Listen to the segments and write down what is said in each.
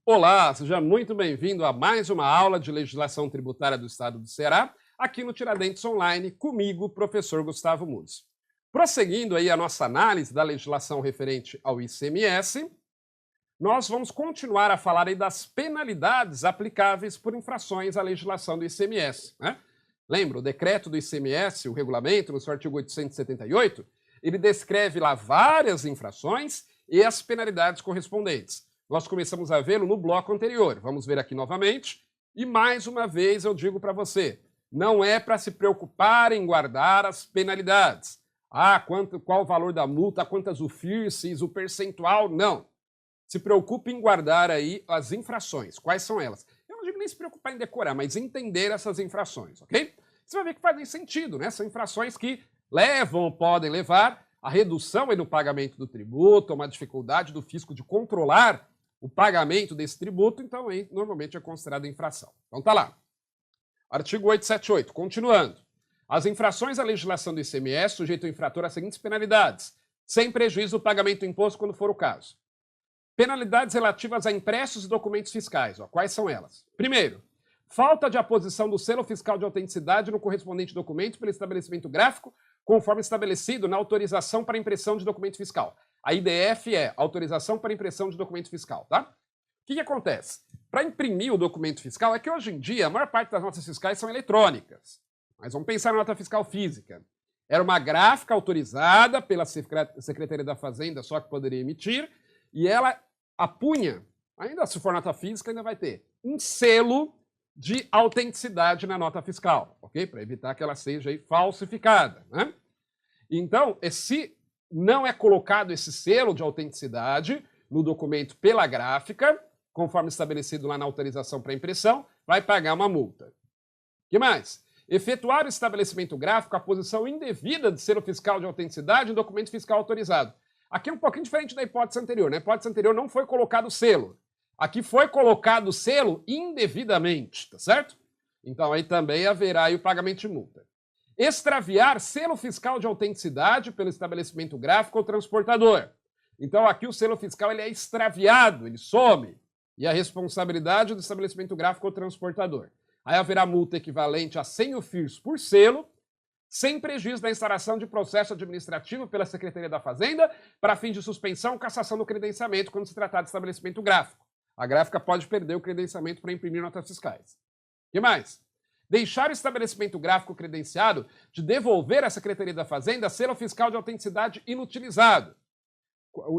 Olá, seja muito bem-vindo a mais uma aula de legislação tributária do Estado do Ceará, aqui no Tiradentes Online, comigo, professor Gustavo Mudes. Prosseguindo aí a nossa análise da legislação referente ao ICMS, nós vamos continuar a falar aí das penalidades aplicáveis por infrações à legislação do ICMS, né? Lembra, o decreto do ICMS, o regulamento, no seu artigo 878, ele descreve lá várias infrações e as penalidades correspondentes. Nós começamos a vê-lo no bloco anterior. Vamos ver aqui novamente. E mais uma vez eu digo para você, não é para se preocupar em guardar as penalidades. Qual o valor da multa, quantas UFIRCs, o percentual, não. Se preocupe em guardar aí as infrações. Quais são elas? Eu não digo nem se preocupar em decorar, mas entender essas infrações, ok? Você vai ver que fazem sentido, né? São infrações que levam ou podem levar a redução aí no pagamento do tributo, uma dificuldade do fisco de controlar o pagamento desse tributo, então aí normalmente é considerado infração. Então tá lá. Artigo 878, continuando. As infrações à legislação do ICMS sujeitam o infrator às seguintes penalidades, sem prejuízo do pagamento do imposto quando for o caso. Penalidades relativas a impressos e documentos fiscais. Quais são elas? Primeiro, falta de aposição do selo fiscal de autenticidade no correspondente documento pelo estabelecimento gráfico, conforme estabelecido na autorização para impressão de documento fiscal. A IDF é autorização para impressão de documento fiscal, tá? O que acontece? Para imprimir o documento fiscal, é que hoje em dia a maior parte das notas fiscais são eletrônicas. Mas vamos pensar na nota fiscal física. Era uma gráfica autorizada pela Secretaria da Fazenda, só que poderia emitir, e ela apunha, ainda se for nota física, ainda vai ter um selo de autenticidade na nota fiscal, ok? Para evitar que ela seja aí falsificada, né? Então, se não é colocado esse selo de autenticidade no documento pela gráfica, conforme estabelecido lá na autorização para impressão, vai pagar uma multa. O que mais? Efetuar o estabelecimento gráfico a posição indevida de selo fiscal de autenticidade em documento fiscal autorizado. Aqui é um pouquinho diferente da hipótese anterior. Na hipótese anterior não foi colocado selo. Aqui foi colocado o selo indevidamente, tá certo? Então aí também haverá aí o pagamento de multa. Extraviar selo fiscal de autenticidade pelo estabelecimento gráfico ou transportador. Então aqui o selo fiscal ele é extraviado, ele some. E a responsabilidade do estabelecimento gráfico ou transportador. Aí haverá multa equivalente a 100 UFIRs por selo, sem prejuízo da instauração de processo administrativo pela Secretaria da Fazenda para fins de suspensão ou cassação do credenciamento quando se tratar de estabelecimento gráfico. A gráfica pode perder o credenciamento para imprimir notas fiscais. O que mais? Deixar o estabelecimento gráfico credenciado de devolver à Secretaria da Fazenda selo fiscal de autenticidade inutilizado.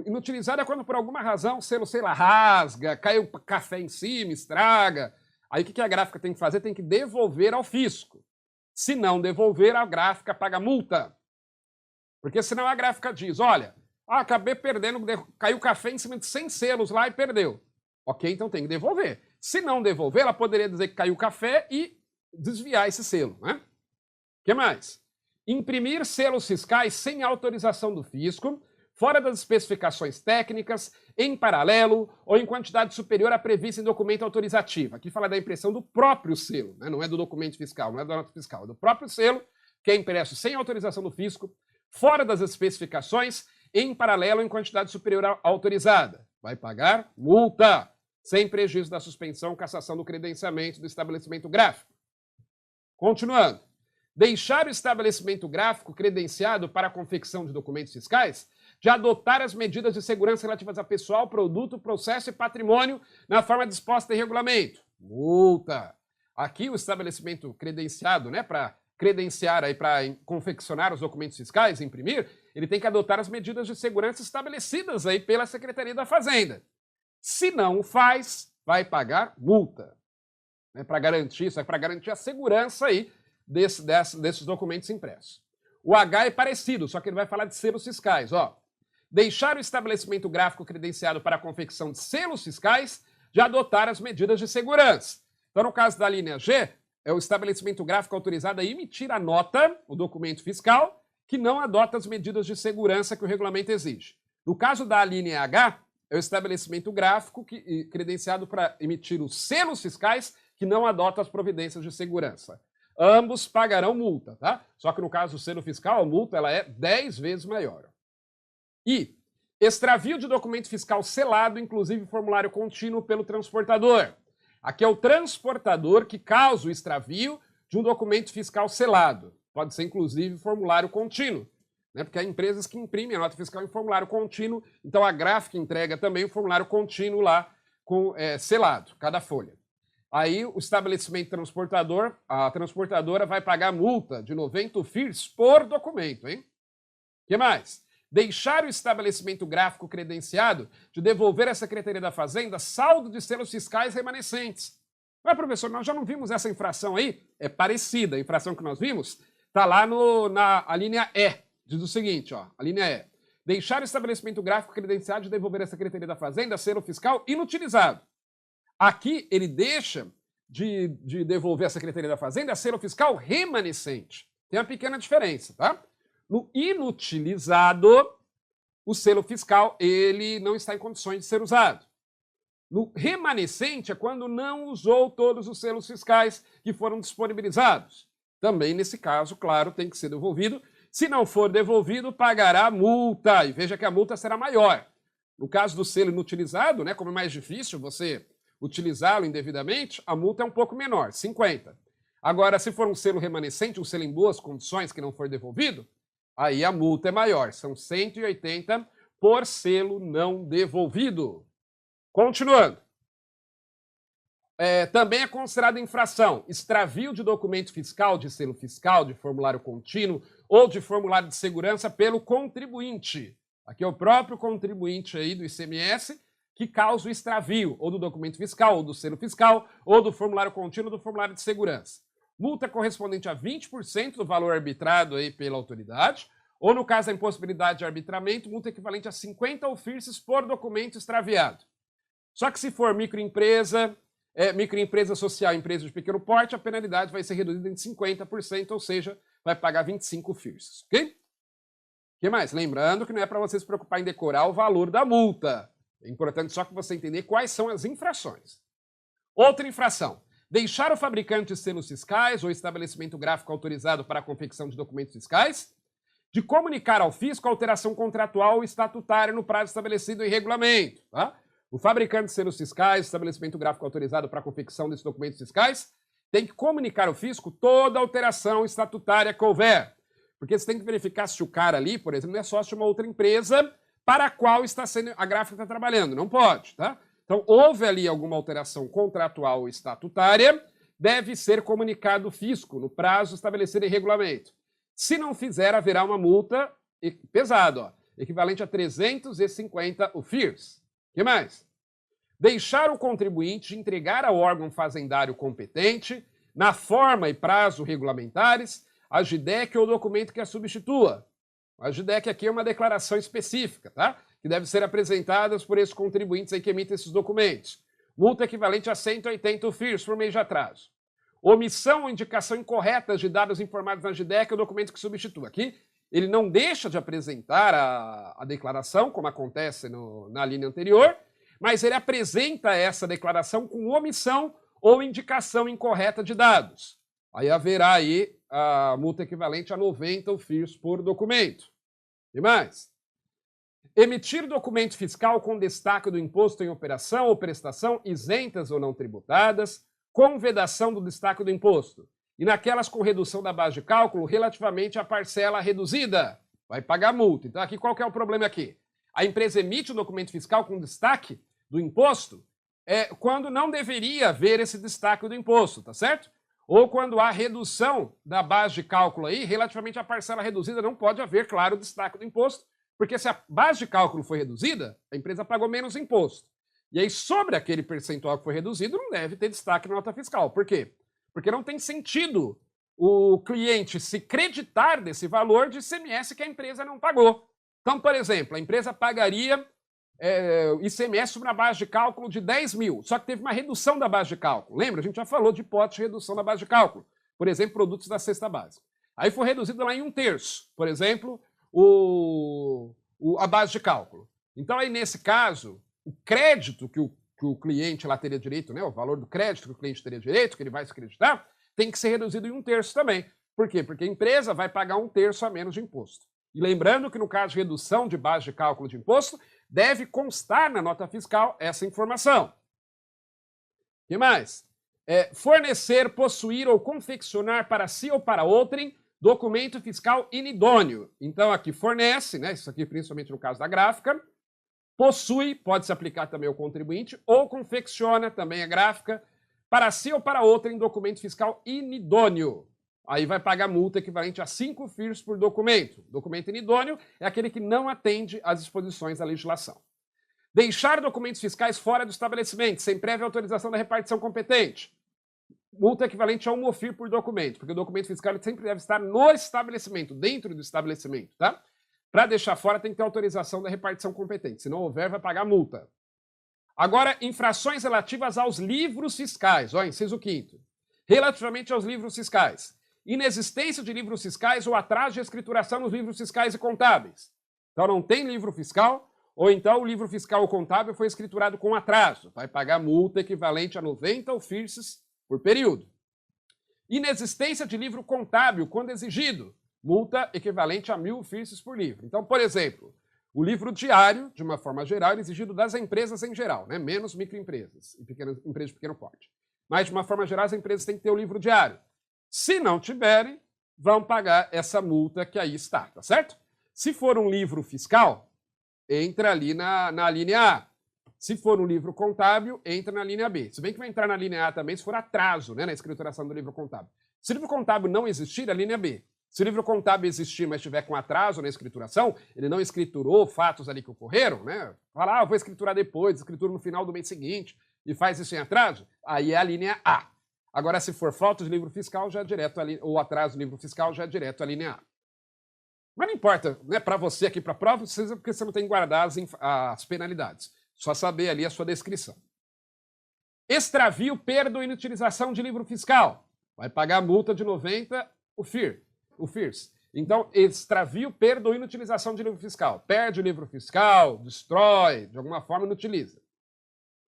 Inutilizado é quando por alguma razão o selo, sei lá, rasga, cai o café em cima, estraga. Aí o que a gráfica tem que fazer? Tem que devolver ao fisco. Se não devolver, a gráfica paga multa. Porque senão a gráfica diz, olha, acabei perdendo, caiu café em cima de 100 selos lá e perdeu. Ok, então tem que devolver. Se não devolver, ela poderia dizer que caiu café e desviar esse selo, né? O que mais? Imprimir selos fiscais sem autorização do fisco, fora das especificações técnicas, em paralelo ou em quantidade superior à prevista em documento autorizativo. Aqui fala da impressão do próprio selo, né? Não é do documento fiscal, não é da nota fiscal, é do próprio selo, que é impresso sem autorização do fisco, fora das especificações, em paralelo ou em quantidade superior à autorizada. Vai pagar multa, sem prejuízo da suspensão ou cassação do credenciamento do estabelecimento gráfico. Continuando. Deixar o estabelecimento gráfico credenciado para a confecção de documentos fiscais de adotar as medidas de segurança relativas a pessoal, produto, processo e patrimônio na forma disposta em regulamento. Multa. Aqui o estabelecimento credenciado, né, para credenciar aí para confeccionar os documentos fiscais, imprimir, ele tem que adotar as medidas de segurança estabelecidas aí pela Secretaria da Fazenda. Se não o faz, vai pagar multa. Para garantir isso, é para garantir a segurança aí desses documentos impressos. O H é parecido, só que ele vai falar de selos fiscais. Deixar o estabelecimento gráfico credenciado para a confecção de selos fiscais de adotar as medidas de segurança. Então, no caso da linha G, é o estabelecimento gráfico autorizado a emitir a nota, o documento fiscal, que não adota as medidas de segurança que o regulamento exige. No caso da linha H, é o estabelecimento gráfico credenciado para emitir os selos fiscais que não adota as providências de segurança. Ambos pagarão multa, tá? Só que no caso do selo fiscal, a multa ela é 10 vezes maior. E Extravio de documento fiscal selado, inclusive formulário contínuo pelo transportador. Aqui é o transportador que causa o extravio de um documento fiscal selado. Pode ser, inclusive, formulário contínuo, né? Porque há empresas que imprimem a nota fiscal em formulário contínuo, então a gráfica entrega também o formulário contínuo lá com selado, cada folha. Aí o estabelecimento transportador, a transportadora vai pagar multa de 90 FIRs por documento, hein? O que mais? Deixar o estabelecimento gráfico credenciado de devolver à Secretaria da Fazenda saldo de selos fiscais remanescentes. Mas, professor, nós já não vimos essa infração aí? É parecida. A infração que nós vimos está lá na linha E. Diz o seguinte, ó, a linha E. Deixar o estabelecimento gráfico credenciado de devolver à Secretaria da Fazenda selo fiscal inutilizado. Aqui ele deixa de devolver à Secretaria da Fazenda selo fiscal remanescente. Tem uma pequena diferença, tá? No inutilizado, o selo fiscal ele não está em condições de ser usado. No remanescente é quando não usou todos os selos fiscais que foram disponibilizados. Também, nesse caso, claro, tem que ser devolvido. Se não for devolvido, pagará multa. E veja que a multa será maior. No caso do selo inutilizado, né, como é mais difícil você utilizá-lo indevidamente, a multa é um pouco menor, 50. Agora, se for um selo remanescente, um selo em boas condições que não for devolvido, aí a multa é maior, são 180 por selo não devolvido. Continuando. Também é considerada infração extravio de documento fiscal, de selo fiscal, de formulário contínuo ou de formulário de segurança pelo contribuinte. Aqui é o próprio contribuinte aí do ICMS que causa o extravio, ou do documento fiscal, ou do selo fiscal, ou do formulário contínuo, ou do formulário de segurança. Multa correspondente a 20% do valor arbitrado aí pela autoridade, ou no caso da impossibilidade de arbitramento, multa equivalente a 50 ofícios por documento extraviado. Só que se for microempresa, microempresa social, empresa de pequeno porte, a penalidade vai ser reduzida em 50%, ou seja, vai pagar 25 FIRs, ok? O que mais? Lembrando que não é para você se preocupar em decorar o valor da multa. É importante só que você entender quais são as infrações. Outra infração. Deixar o fabricante de selos fiscais ou estabelecimento gráfico autorizado para a confecção de documentos fiscais de comunicar ao fisco a alteração contratual ou estatutária no prazo estabelecido em regulamento. Tá? O fabricante de selos fiscais, estabelecimento gráfico autorizado para a confecção desses documentos fiscais, tem que comunicar ao fisco toda alteração estatutária que houver. Porque você tem que verificar se o cara ali, por exemplo, não é sócio de uma outra empresa para a qual a gráfica está trabalhando. Não pode, tá? Então, houve ali alguma alteração contratual ou estatutária, deve ser comunicado ao fisco no prazo estabelecido em regulamento. Se não fizer, haverá uma multa pesada, ó, equivalente a 350 UFIRs. O que mais? Deixar o contribuinte entregar ao órgão fazendário competente, na forma e prazo regulamentares, a GIDEC ou documento que a substitua. A GIDEC aqui é uma declaração específica, tá? Que deve ser apresentada por esses contribuintes aí que emitem esses documentos. Multa equivalente a 180 FIRs por mês de atraso. Omissão ou indicação incorreta de dados informados na GIDEC ou documento que substitua. Aqui, ele não deixa de apresentar a declaração, como acontece na linha anterior, mas ele apresenta essa declaração com omissão ou indicação incorreta de dados. Aí haverá aí a multa equivalente a 90 FIRs por documento. E mais? Emitir documento fiscal com destaque do imposto em operação ou prestação isentas ou não tributadas, com vedação do destaque do imposto. E naquelas com redução da base de cálculo relativamente à parcela reduzida. Vai pagar multa. Então aqui qual que é o problema aqui? A empresa emite o documento fiscal com destaque do imposto quando não deveria haver esse destaque do imposto, tá certo? Ou quando há redução da base de cálculo aí, relativamente à parcela reduzida, não pode haver, claro, destaque do imposto, porque se a base de cálculo foi reduzida, a empresa pagou menos imposto. E aí, sobre aquele percentual que foi reduzido, não deve ter destaque na nota fiscal. Por quê? Porque não tem sentido o cliente se creditar desse valor de ICMS que a empresa não pagou. Então, por exemplo, a empresa pagaria ICMS sobre uma base de cálculo de 10 mil, só que teve uma redução da base de cálculo. Lembra? A gente já falou de hipótese de redução da base de cálculo. Por exemplo, produtos da cesta básica. Aí foi reduzido lá em 1/3, por exemplo, a base de cálculo. Então, aí nesse caso, o crédito que o cliente lá teria direito, né, o valor do crédito que o cliente teria direito, que ele vai se creditar, tem que ser reduzido em 1/3 também. Por quê? Porque a empresa vai pagar 1/3 a menos de imposto. E lembrando que no caso de redução de base de cálculo de imposto, deve constar na nota fiscal essa informação. O que mais? Fornecer, possuir ou confeccionar para si ou para outrem documento fiscal inidôneo. Então aqui fornece, né, isso aqui principalmente no caso da gráfica, possui, pode se aplicar também ao contribuinte, ou confecciona, também a gráfica, para si ou para outrem documento fiscal inidôneo. Aí vai pagar multa equivalente a 5 FIRs por documento. Documento inidôneo é aquele que não atende às disposições da legislação. Deixar documentos fiscais fora do estabelecimento, sem prévia autorização da repartição competente. Multa equivalente a 1 FIR por documento, porque o documento fiscal sempre deve estar no estabelecimento, dentro do estabelecimento, tá? Para deixar fora tem que ter autorização da repartição competente. Se não houver, vai pagar multa. Agora, infrações relativas aos livros fiscais. Ó, inciso 5º. Relativamente aos livros fiscais. Inexistência de livros fiscais ou atraso de escrituração nos livros fiscais e contábeis. Então não tem livro fiscal, ou então o livro fiscal ou contábil foi escriturado com atraso. Vai pagar multa equivalente a 90 FIRs por período. Inexistência de livro contábil quando exigido. Multa equivalente a 1000 FIRs por livro. Então, por exemplo, o livro diário, de uma forma geral, é exigido das empresas em geral, né? Menos microempresas e empresas de pequeno porte. Mas, de uma forma geral, as empresas têm que ter o livro diário. Se não tiverem, vão pagar essa multa que aí está, tá certo? Se for um livro fiscal, entra ali na linha A. Se for um livro contábil, entra na linha B. Se bem que vai entrar na linha A também se for atraso, né, na escrituração do livro contábil. Se o livro contábil não existir, a linha B. Se o livro contábil existir, mas estiver com atraso na escrituração, ele não escriturou fatos ali que ocorreram, né? Fala, eu vou escriturar depois, escritura no final do mês seguinte, e faz isso em atraso, aí é a linha A. Agora, se for falta de livro fiscal, já é direto ali, ou atraso do livro fiscal, já é direto à linha A. Mas não importa, né? Para você aqui, para a prova, porque você não tem que guardar as penalidades. Só saber ali a sua descrição. Extravio, perda ou inutilização de livro fiscal. Vai pagar multa de 90 o FIRs. Então, extravio, perda ou inutilização de livro fiscal. Perde o livro fiscal, destrói, de alguma forma inutiliza.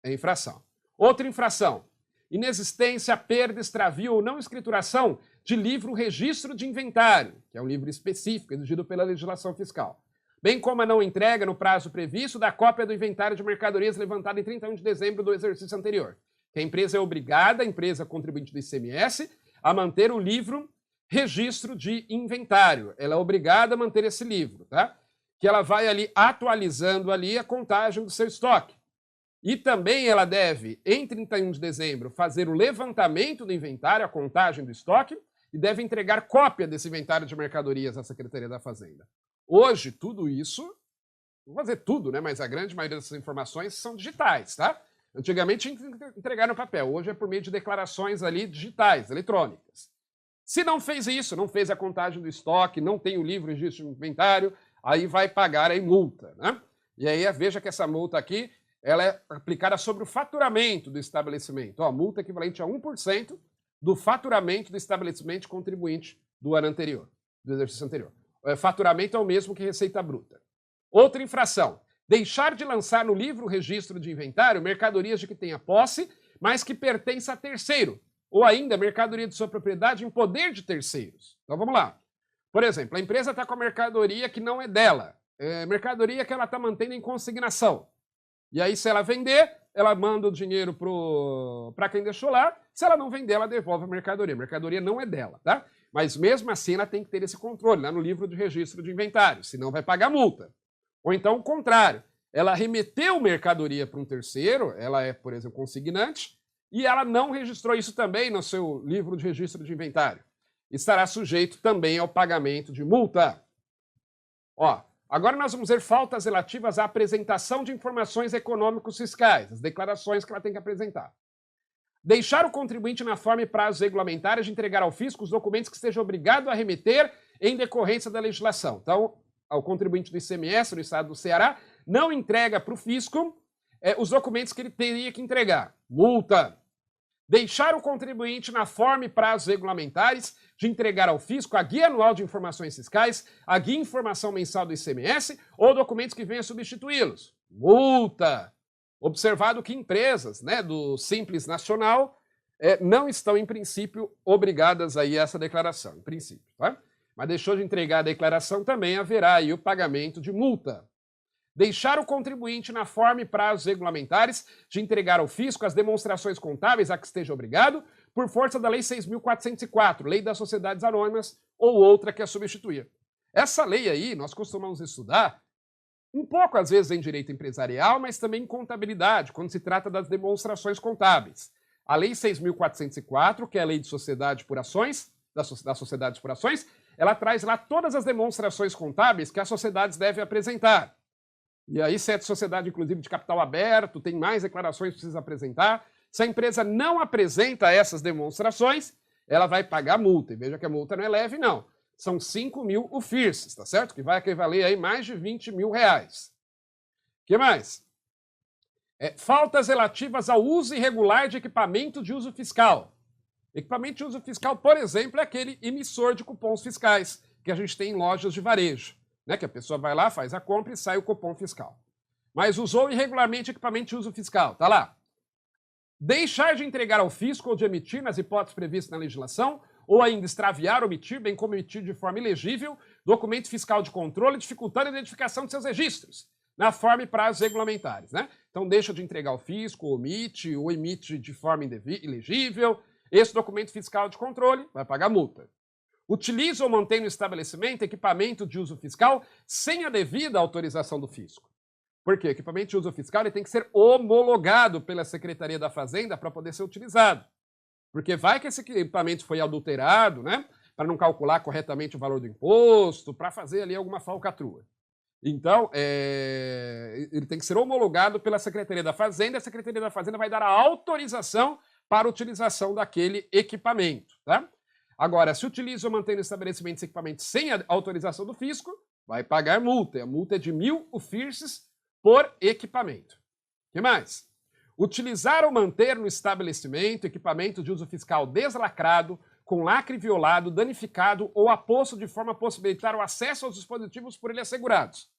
É infração. Outra infração. Inexistência, perda, extravio ou não escrituração de livro registro de inventário, que é um livro específico exigido pela legislação fiscal. Bem como a não entrega no prazo previsto da cópia do inventário de mercadorias levantado em 31 de dezembro do exercício anterior. Que a empresa é obrigada, a empresa contribuinte do ICMS, a manter o livro registro de inventário. Ela é obrigada a manter esse livro, tá? Que ela vai ali atualizando ali a contagem do seu estoque. E também ela deve, em 31 de dezembro, fazer o levantamento do inventário, a contagem do estoque, e deve entregar cópia desse inventário de mercadorias à Secretaria da Fazenda. Hoje, tudo isso, não vou dizer tudo, né? Mas a grande maioria dessas informações são digitais, tá? Antigamente tinha que entregar no papel, hoje é por meio de declarações ali digitais, eletrônicas. Se não fez isso, não fez a contagem do estoque, não tem o livro registro de inventário, aí vai pagar aí multa, né? E aí veja que essa multa aqui, ela é aplicada sobre o faturamento do estabelecimento. Ó, multa equivalente a 1% do faturamento do estabelecimento contribuinte do ano anterior, do exercício anterior. Faturamento é o mesmo que receita bruta. Outra infração. Deixar de lançar no livro registro de inventário mercadorias de que tenha posse, mas que pertença a terceiro. Ou ainda, mercadoria de sua propriedade em poder de terceiros. Então vamos lá. Por exemplo, a empresa está com a mercadoria que não é dela. Mercadoria que ela está mantendo em consignação. E aí, se ela vender, ela manda o dinheiro para quem deixou lá. Se ela não vender, ela devolve a mercadoria. A mercadoria não é dela, tá? Mas mesmo assim, ela tem que ter esse controle lá no livro de registro de inventário, senão vai pagar multa. Ou então o contrário, ela remeteu mercadoria para um terceiro, ela é, por exemplo, consignante, e ela não registrou isso também no seu livro de registro de inventário. Estará sujeito também ao pagamento de multa. Ó, agora nós vamos ver faltas relativas à apresentação de informações econômicos fiscais, as declarações que ela tem que apresentar. Deixar o contribuinte na forma e prazos regulamentares de entregar ao fisco os documentos que esteja obrigado a remeter em decorrência da legislação. Então, ao contribuinte do ICMS no estado do Ceará, não entrega para o fisco os documentos que ele teria que entregar. Multa. Deixar o contribuinte na forma e prazos regulamentares de entregar ao fisco a Guia Anual de Informações Fiscais, a Guia Informação Mensal do ICMS ou documentos que venham substituí-los. Multa. Observado que empresas, né, do Simples Nacional não estão, em princípio, obrigadas aí a essa declaração, em princípio, tá? Mas deixou de entregar a declaração, também haverá aí o pagamento de multa. deixar o contribuinte na forma e prazos regulamentares de entregar ao fisco as demonstrações contábeis a que esteja obrigado, por força da Lei 6.404, Lei das Sociedades Anônimas, ou outra que a substituía. Essa lei aí, nós costumamos estudar um pouco, às vezes, em direito empresarial, mas também em contabilidade, quando se trata das demonstrações contábeis. A Lei 6.404, que é a Lei de Sociedade por Ações, das Sociedades por Ações, ela traz lá todas as demonstrações contábeis que as sociedades devem apresentar. E aí, se é de sociedade, inclusive, de capital aberto, tem mais declarações que precisa apresentar. Se a empresa não apresenta essas demonstrações, ela vai pagar multa. E veja que a multa não é leve, não. São 5.000 UFIRs, tá certo? Que vai equivaler aí mais de 20 mil reais. O que mais? Faltas relativas ao uso irregular de equipamento de uso fiscal. Equipamento de uso fiscal, por exemplo, é aquele emissor de cupons fiscais que a gente tem em lojas de varejo. Né, que a pessoa vai lá, faz a compra e sai o cupom fiscal. Mas usou irregularmente equipamento de uso fiscal, tá lá. Deixar de entregar ao fisco ou de emitir nas hipóteses previstas na legislação, ou ainda extraviar, omitir, bem como emitir de forma ilegível, documento fiscal de controle, dificultando a identificação de seus registros, na forma e prazos regulamentares. Né? Então deixa de entregar ao fisco, omite, ou emite de forma ilegível, esse documento fiscal de controle vai pagar multa. Utiliza ou mantém no estabelecimento equipamento de uso fiscal sem a devida autorização do fisco. Por quê? Equipamento de uso fiscal ele tem que ser homologado pela Secretaria da Fazenda para poder ser utilizado. Porque vai que esse equipamento foi adulterado, né? Para não calcular corretamente o valor do imposto, para fazer ali alguma falcatrua. Então, ele tem que ser homologado pela Secretaria da Fazenda, e a Secretaria da Fazenda vai dar a autorização para a utilização daquele equipamento, tá? Agora, se utiliza ou mantém no estabelecimento esse equipamento sem a autorização do fisco, vai pagar multa. A multa é de 1.000 UFIRs por equipamento. O que mais? Utilizar ou manter no estabelecimento equipamento de uso fiscal deslacrado, com lacre violado, danificado ou aposto de forma a possibilitar o acesso aos dispositivos por ele assegurados.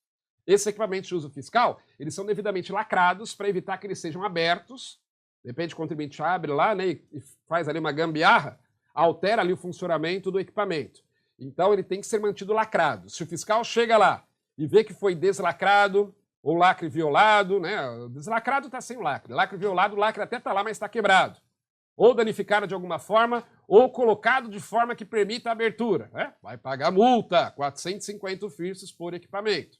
Esses equipamentos de uso fiscal, eles são devidamente lacrados para evitar que eles sejam abertos. De repente o contribuinte abre lá, né, e faz ali uma gambiarra, altera ali o funcionamento do equipamento. Então ele tem que ser mantido lacrado. Se o fiscal chega lá e vê que foi deslacrado ou lacre violado, né? Deslacrado está sem o lacre. Lacre violado, o lacre até está lá, mas está quebrado. Ou danificado de alguma forma, ou colocado de forma que permita a abertura. Né? Vai pagar multa, 450 UFIRs por equipamento.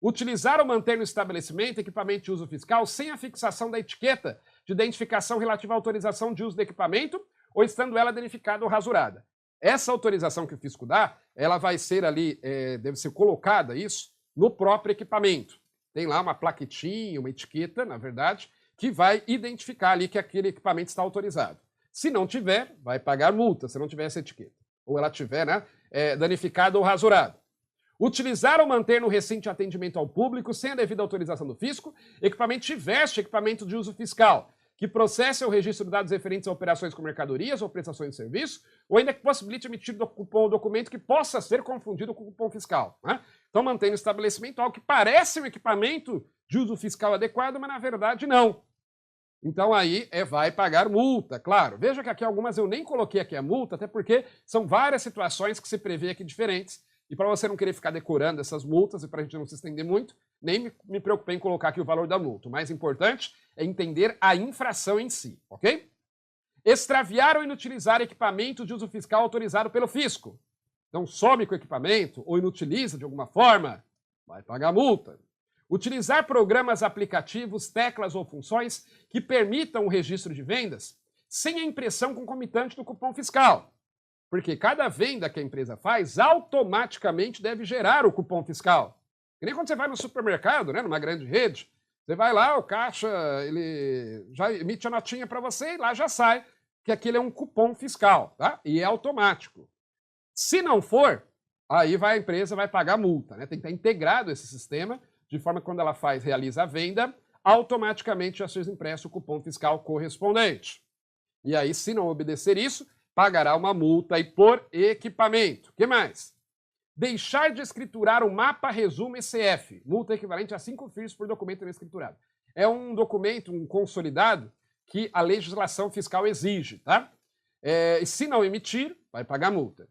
Utilizar ou manter no estabelecimento equipamento de uso fiscal sem a fixação da etiqueta de identificação relativa à autorização de uso do equipamento, ou estando ela danificada ou rasurada. Essa autorização que o fisco dá, ela vai ser ali, deve ser colocada isso, no próprio equipamento. Tem lá uma plaquetinha, uma etiqueta, na verdade, que vai identificar ali que aquele equipamento está autorizado. Se não tiver, vai pagar multa, se não tiver essa etiqueta. Ou ela tiver, né, danificada ou rasurada. Utilizar ou manter no recinto de atendimento ao público, sem a devida autorização do fisco, equipamento tiveste equipamento de uso fiscal, que processe o registro de dados referentes a operações com mercadorias ou prestações de serviço, ou ainda que possibilite emitir cupom ou documento que possa ser confundido com cupom fiscal. Né? Então mantém no estabelecimento algo que parece um equipamento de uso fiscal adequado, mas na verdade não. Então aí vai pagar multa, claro. Veja que aqui algumas eu nem coloquei aqui a multa, até porque são várias situações que se prevê aqui diferentes. E para você não querer ficar decorando essas multas e para a gente não se estender muito, nem me preocupei em colocar aqui o valor da multa. O mais importante é entender a infração em si, ok? Extraviar ou inutilizar equipamento de uso fiscal autorizado pelo fisco. Então some com o equipamento ou inutiliza de alguma forma, vai pagar multa. Utilizar programas, aplicativos, teclas ou funções que permitam o registro de vendas sem a impressão concomitante do cupom fiscal. Porque cada venda que a empresa faz, automaticamente deve gerar o cupom fiscal. Que nem quando você vai no supermercado, né, numa grande rede, você vai lá, o caixa, ele já emite a notinha para você e lá já sai que aquilo é um cupom fiscal, tá? E é automático. Se não for, aí a empresa vai pagar multa, né? Tem que estar integrado esse sistema, de forma que quando ela realiza a venda, automaticamente já seja impresso o cupom fiscal correspondente. E aí, se não obedecer isso, pagará uma multa aí por equipamento. O que mais? Deixar de escriturar o mapa resumo ECF, multa equivalente a 5 FIRs por documento não escriturado. É um documento, um consolidado, que a legislação fiscal exige, tá? E se não emitir, vai pagar multa.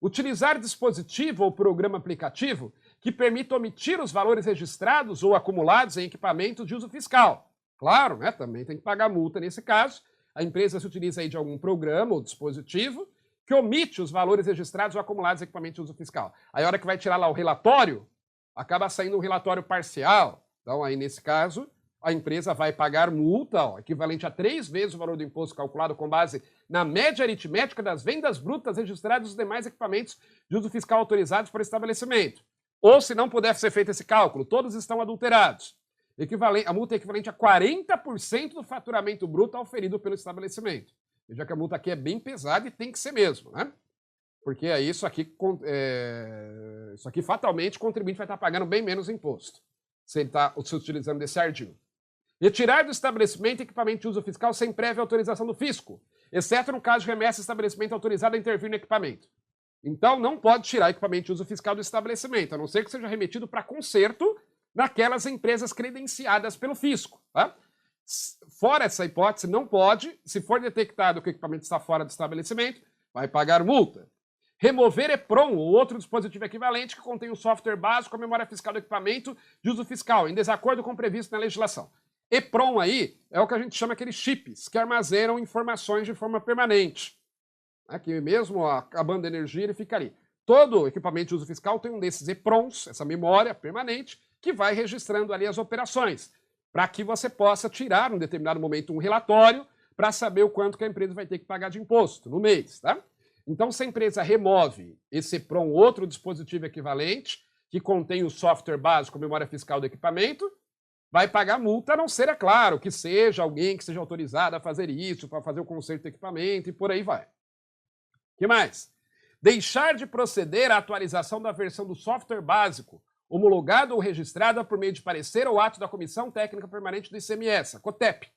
Utilizar dispositivo ou programa aplicativo que permita omitir os valores registrados ou acumulados em equipamentos de uso fiscal. Claro, né, também tem que pagar multa nesse caso. A empresa se utiliza aí de algum programa ou dispositivo que omite os valores registrados ou acumulados em equipamentos de uso fiscal. Aí a hora que vai tirar lá o relatório, acaba saindo um relatório parcial. Então aí nesse caso, a empresa vai pagar multa, ó, equivalente a 3 vezes o valor do imposto calculado com base na média aritmética das vendas brutas registradas dos demais equipamentos de uso fiscal autorizados por estabelecimento. Ou, se não puder ser feito esse cálculo, todos estão adulterados. A multa é equivalente a 40% do faturamento bruto auferido pelo estabelecimento. Veja que a multa aqui é bem pesada e tem que ser mesmo, né? Porque aí isso aqui fatalmente o contribuinte vai estar pagando bem menos imposto, se ele está se utilizando desse ardil. Retirar do estabelecimento equipamento de uso fiscal sem prévia autorização do fisco, exceto no caso de remessa estabelecimento autorizado a intervir no equipamento. Então, não pode tirar equipamento de uso fiscal do estabelecimento, a não ser que seja remetido para conserto naquelas empresas credenciadas pelo fisco. Tá? Fora essa hipótese, não pode, se for detectado que o equipamento está fora do estabelecimento, vai pagar multa. Remover EPROM ou outro dispositivo equivalente que contém o software básico ou a memória fiscal do equipamento de uso fiscal, em desacordo com o previsto na legislação. EPROM aí é o que a gente chama aqueles chips que armazenam informações de forma permanente. Aqui mesmo, acabando a energia, ele fica ali. Todo equipamento de uso fiscal tem um desses EPROMs, essa memória permanente, que vai registrando ali as operações, para que você possa tirar, num determinado momento, um relatório para saber o quanto que a empresa vai ter que pagar de imposto no mês, tá? Então, se a empresa remove esse EPROM, outro dispositivo equivalente, que contém o software básico, a memória fiscal do equipamento, vai pagar multa, a não ser, é claro, que seja alguém que seja autorizado a fazer isso, para fazer o conserto do equipamento e por aí vai. O que mais? Deixar de proceder à atualização da versão do software básico, homologada ou registrada por meio de parecer ou ato da Comissão Técnica Permanente do ICMS, a COTEP,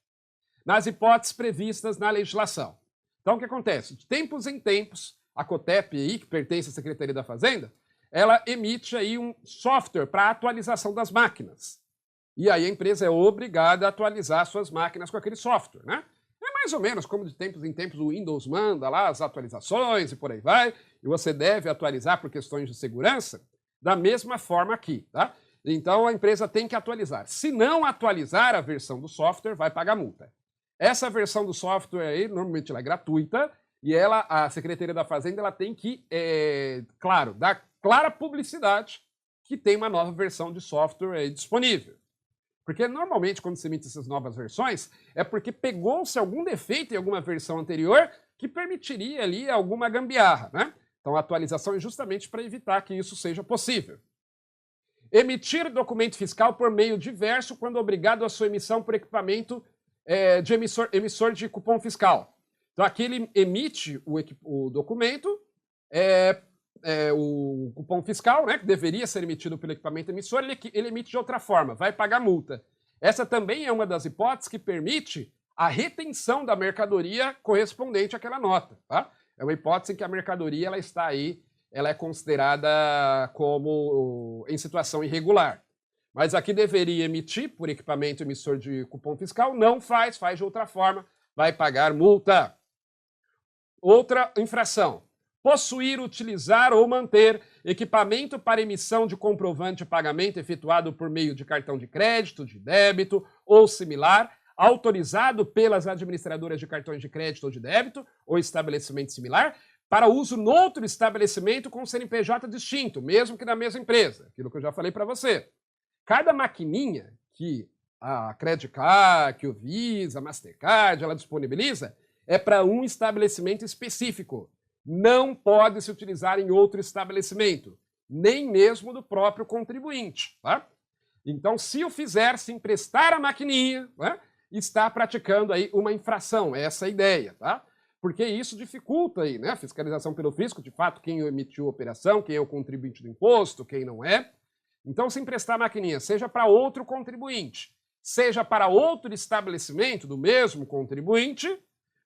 nas hipóteses previstas na legislação. Então, o que acontece? De tempos em tempos, a COTEP, aí, que pertence à Secretaria da Fazenda, ela emite aí um software para atualização das máquinas. E aí a empresa é obrigada a atualizar suas máquinas com aquele software, né? É mais ou menos como de tempos em tempos o Windows manda lá as atualizações e por aí vai, e você deve atualizar por questões de segurança, da mesma forma aqui, tá? Então a empresa tem que atualizar. Se não atualizar a versão do software, vai pagar multa. Essa versão do software aí, normalmente ela é gratuita, e a Secretaria da Fazenda ela tem que, claro, dar clara publicidade que tem uma nova versão de software aí disponível. Porque normalmente quando se emite essas novas versões, é porque pegou-se algum defeito em alguma versão anterior que permitiria ali alguma gambiarra, né? Então a atualização é justamente para evitar que isso seja possível. Emitir documento fiscal por meio diverso quando obrigado à sua emissão por equipamento de emissor de cupom fiscal. Então aqui ele emite o documento, o cupom fiscal, né, que deveria ser emitido pelo equipamento emissor, ele emite de outra forma, vai pagar multa. Essa também é uma das hipóteses que permite a retenção da mercadoria correspondente àquela nota. Tá? É uma hipótese em que a mercadoria ela está aí, ela é considerada como em situação irregular. Mas aqui deveria emitir por equipamento emissor de cupom fiscal, não faz de outra forma, vai pagar multa. Outra infração. Possuir, utilizar ou manter equipamento para emissão de comprovante de pagamento efetuado por meio de cartão de crédito, de débito ou similar, autorizado pelas administradoras de cartões de crédito ou de débito ou estabelecimento similar, para uso noutro estabelecimento com CNPJ distinto, mesmo que na mesma empresa. Aquilo que eu já falei para você. Cada maquininha que a Credit Card, que o Visa, a Mastercard, ela disponibiliza, é para um estabelecimento específico. Não pode se utilizar em outro estabelecimento, nem mesmo do próprio contribuinte. Tá? Então, se o fizer, se emprestar a maquininha, né, está praticando aí uma infração, essa é a ideia, tá? Porque isso dificulta aí, né, a fiscalização pelo fisco, de fato, quem emitiu a operação, quem é o contribuinte do imposto, quem não é. Então, se emprestar a maquininha, seja para outro contribuinte, seja para outro estabelecimento do mesmo contribuinte,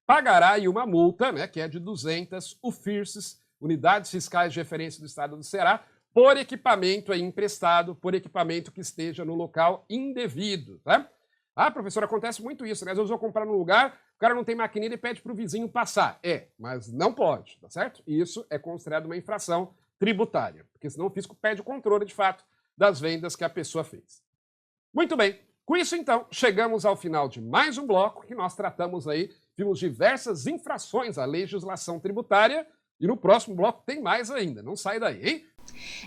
pagará aí uma multa, né, que é de 200 UFIRCs, Unidades Fiscais de Referência do Estado do Ceará, por equipamento aí emprestado, por equipamento que esteja no local indevido, tá? Ah, professor, acontece muito isso, né? Às vezes eu vou comprar num lugar, o cara não tem maquininha e pede para o vizinho passar. Mas não pode, tá certo? Isso é considerado uma infração, tributária, porque senão o fisco perde o controle, de fato, das vendas que a pessoa fez. Muito bem, com isso, então, chegamos ao final de mais um bloco que nós tratamos aí, vimos diversas infrações à legislação tributária e no próximo bloco tem mais ainda, não sai daí, hein?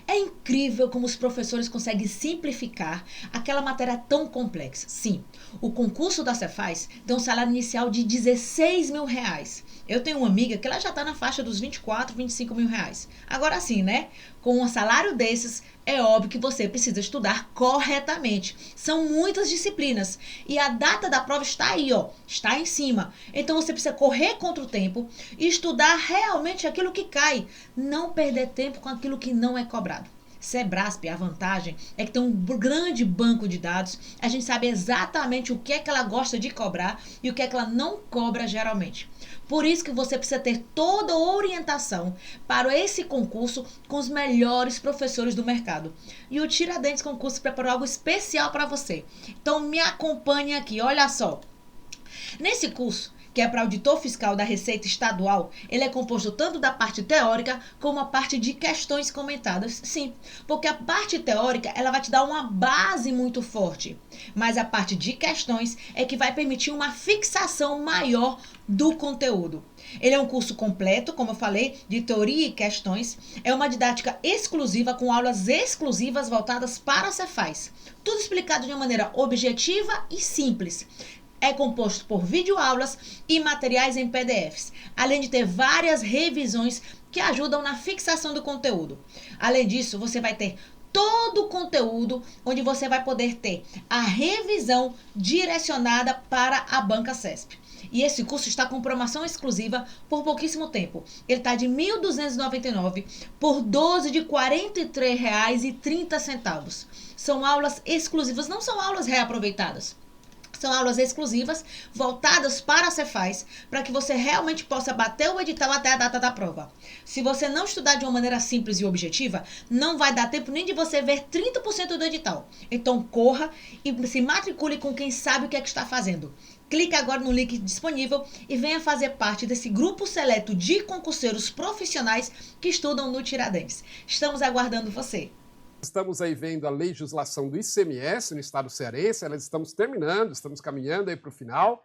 É incrível como os professores conseguem simplificar aquela matéria tão complexa. Sim, o concurso da Cefaz tem um salário inicial de 16 mil reais. Eu tenho uma amiga que ela já está na faixa dos 24, 25 mil reais. Agora sim, né? Com um salário desses, é óbvio que você precisa estudar corretamente. São muitas disciplinas e a data da prova está aí, ó, está em cima. Então você precisa correr contra o tempo e estudar realmente aquilo que cai, não perder tempo com aquilo que não é cobrado. Sebrasp, a vantagem é que tem um grande banco de dados, a gente sabe exatamente o que é que ela gosta de cobrar e o que é que ela não cobra geralmente. Por isso que você precisa ter toda a orientação para esse concurso com os melhores professores do mercado. E o Tiradentes Concurso preparou algo especial para você. Então me acompanhe aqui, olha só. Nesse curso, que é para auditor fiscal da Receita Estadual, ele é composto tanto da parte teórica como a parte de questões comentadas. Sim, porque a parte teórica ela vai te dar uma base muito forte, mas a parte de questões é que vai permitir uma fixação maior do conteúdo. Ele é um curso completo, como eu falei, de teoria e questões. É uma didática exclusiva com aulas exclusivas voltadas para a Cefaz. Tudo explicado de uma maneira objetiva e simples. É composto por videoaulas e materiais em PDFs, além de ter várias revisões que ajudam na fixação do conteúdo. Além disso, você vai ter todo o conteúdo onde você vai poder ter a revisão direcionada para a banca CESP. E esse curso está com promoção exclusiva por pouquíssimo tempo. Ele está de R$ 1.299 por 12 de R$ 43,30. São aulas exclusivas, não são aulas reaproveitadas. São aulas exclusivas, voltadas para a Cefaz, para que você realmente possa bater o edital até a data da prova. Se você não estudar de uma maneira simples e objetiva, não vai dar tempo nem de você ver 30% do edital. Então, corra e se matricule com quem sabe o que é que está fazendo. Clique agora no link disponível e venha fazer parte desse grupo seleto de concurseiros profissionais que estudam no Tiradentes. Estamos aguardando você. Estamos aí vendo a legislação do ICMS no estado cearense, elas estamos terminando, estamos caminhando aí para o final.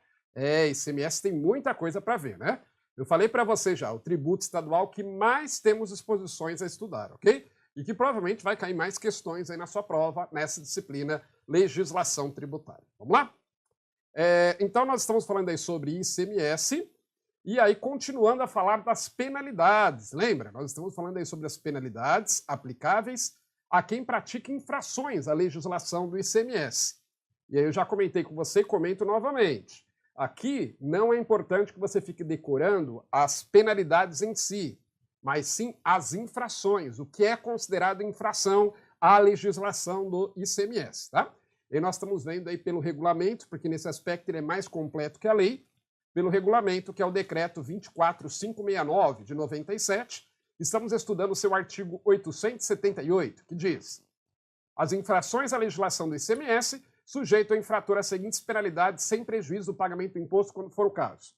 ICMS tem muita coisa para ver, né? Eu falei para você já, o tributo estadual que mais temos exposições a estudar, ok? E que provavelmente vai cair mais questões aí na sua prova, nessa disciplina legislação tributária. Vamos lá? Então nós estamos falando aí sobre ICMS e aí continuando a falar das penalidades. Lembra? Nós estamos falando aí sobre as penalidades aplicáveis a quem pratica infrações à legislação do ICMS. E aí eu já comentei com você e comento novamente. Aqui não é importante que você fique decorando as penalidades em si, mas sim as infrações, o que é considerado infração à legislação do ICMS, tá? E nós estamos vendo aí pelo regulamento, porque nesse aspecto ele é mais completo que a lei, pelo regulamento que é o decreto 24569 de 97, estamos estudando o seu artigo 878, que diz: as infrações à legislação do ICMS sujeitam o infrator às seguintes penalidades sem prejuízo do pagamento do imposto quando for o caso.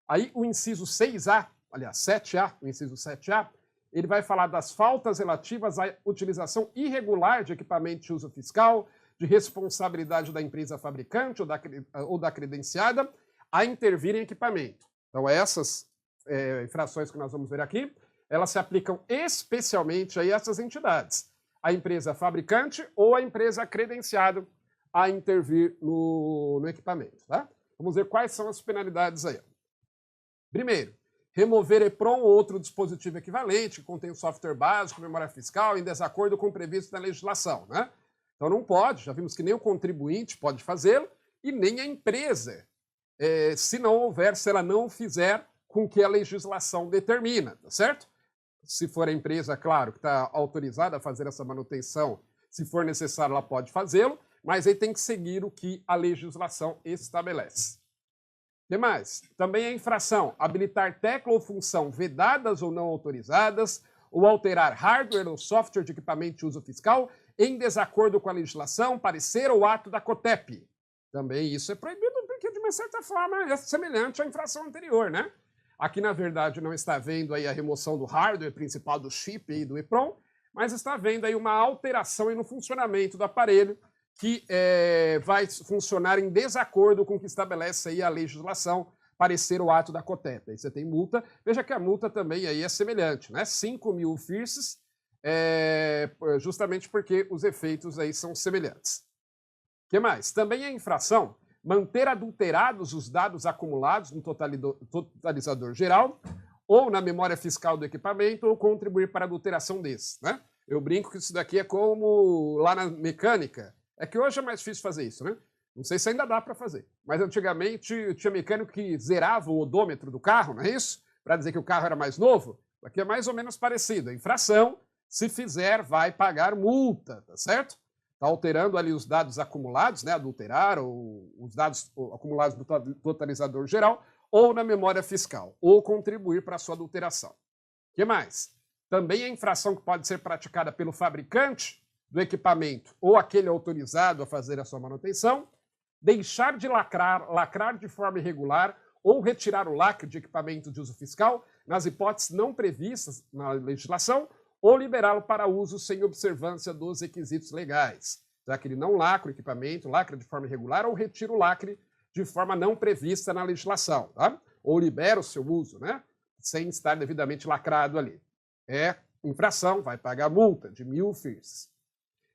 Aí o inciso 6A, aliás, 7A, o inciso 7A, ele vai falar das faltas relativas à utilização irregular de equipamento de uso fiscal, de responsabilidade da empresa fabricante ou da credenciada a intervir em equipamento. Então essas infrações que nós vamos ver aqui, elas se aplicam especialmente a essas entidades, a empresa fabricante ou a empresa credenciada a intervir no equipamento. Tá? Vamos ver quais são as penalidades aí. Primeiro, remover EPROM ou outro dispositivo equivalente que contém o software básico, memória fiscal, em desacordo com o previsto na legislação. Né? Então não pode, já vimos que nem o contribuinte pode fazê-lo e nem a empresa, se ela não fizer com o que a legislação determina, tá certo? Se for a empresa, claro, que está autorizada a fazer essa manutenção, se for necessário, ela pode fazê-lo, mas aí tem que seguir o que a legislação estabelece. O que mais? Também é infração habilitar tecla ou função vedadas ou não autorizadas, ou alterar hardware ou software de equipamento de uso fiscal em desacordo com a legislação, parecer ou ato da COTEP. Também isso é proibido porque, de uma certa forma, é semelhante à infração anterior, né? Aqui, na verdade, não está vendo aí a remoção do hardware principal do chip e do EEPROM, mas está vendo aí uma alteração aí no funcionamento do aparelho que vai funcionar em desacordo com o que estabelece aí a legislação, parecer o ato da COTEP. Aí você tem multa. Veja que a multa também aí é semelhante, né? 5.000 FIRSs, justamente porque os efeitos aí são semelhantes. O que mais? Também é infração manter adulterados os dados acumulados no totalizador geral ou na memória fiscal do equipamento ou contribuir para a adulteração desses, né? Eu brinco que isso daqui é como lá na mecânica. É que hoje é mais difícil fazer isso, né? Não sei se ainda dá para fazer. Mas antigamente tinha mecânico que zerava o odômetro do carro, não é isso? Para dizer que o carro era mais novo. Aqui é mais ou menos parecido. A infração, se fizer, vai pagar multa, tá certo? Está alterando ali os dados acumulados, né? Adulterar, ou os dados acumulados no totalizador geral, ou na memória fiscal, ou contribuir para a sua adulteração. O que mais? Também a infração que pode ser praticada pelo fabricante do equipamento ou aquele autorizado a fazer a sua manutenção, deixar de lacrar de forma irregular ou retirar o lacre de equipamento de uso fiscal nas hipóteses não previstas na legislação ou liberá-lo para uso sem observância dos requisitos legais, já que ele não lacra o equipamento, lacra de forma irregular ou retira o lacre de forma não prevista na legislação, tá? Ou libera o seu uso, né? Sem estar devidamente lacrado ali. É infração, vai pagar multa de 1.000 FIRS.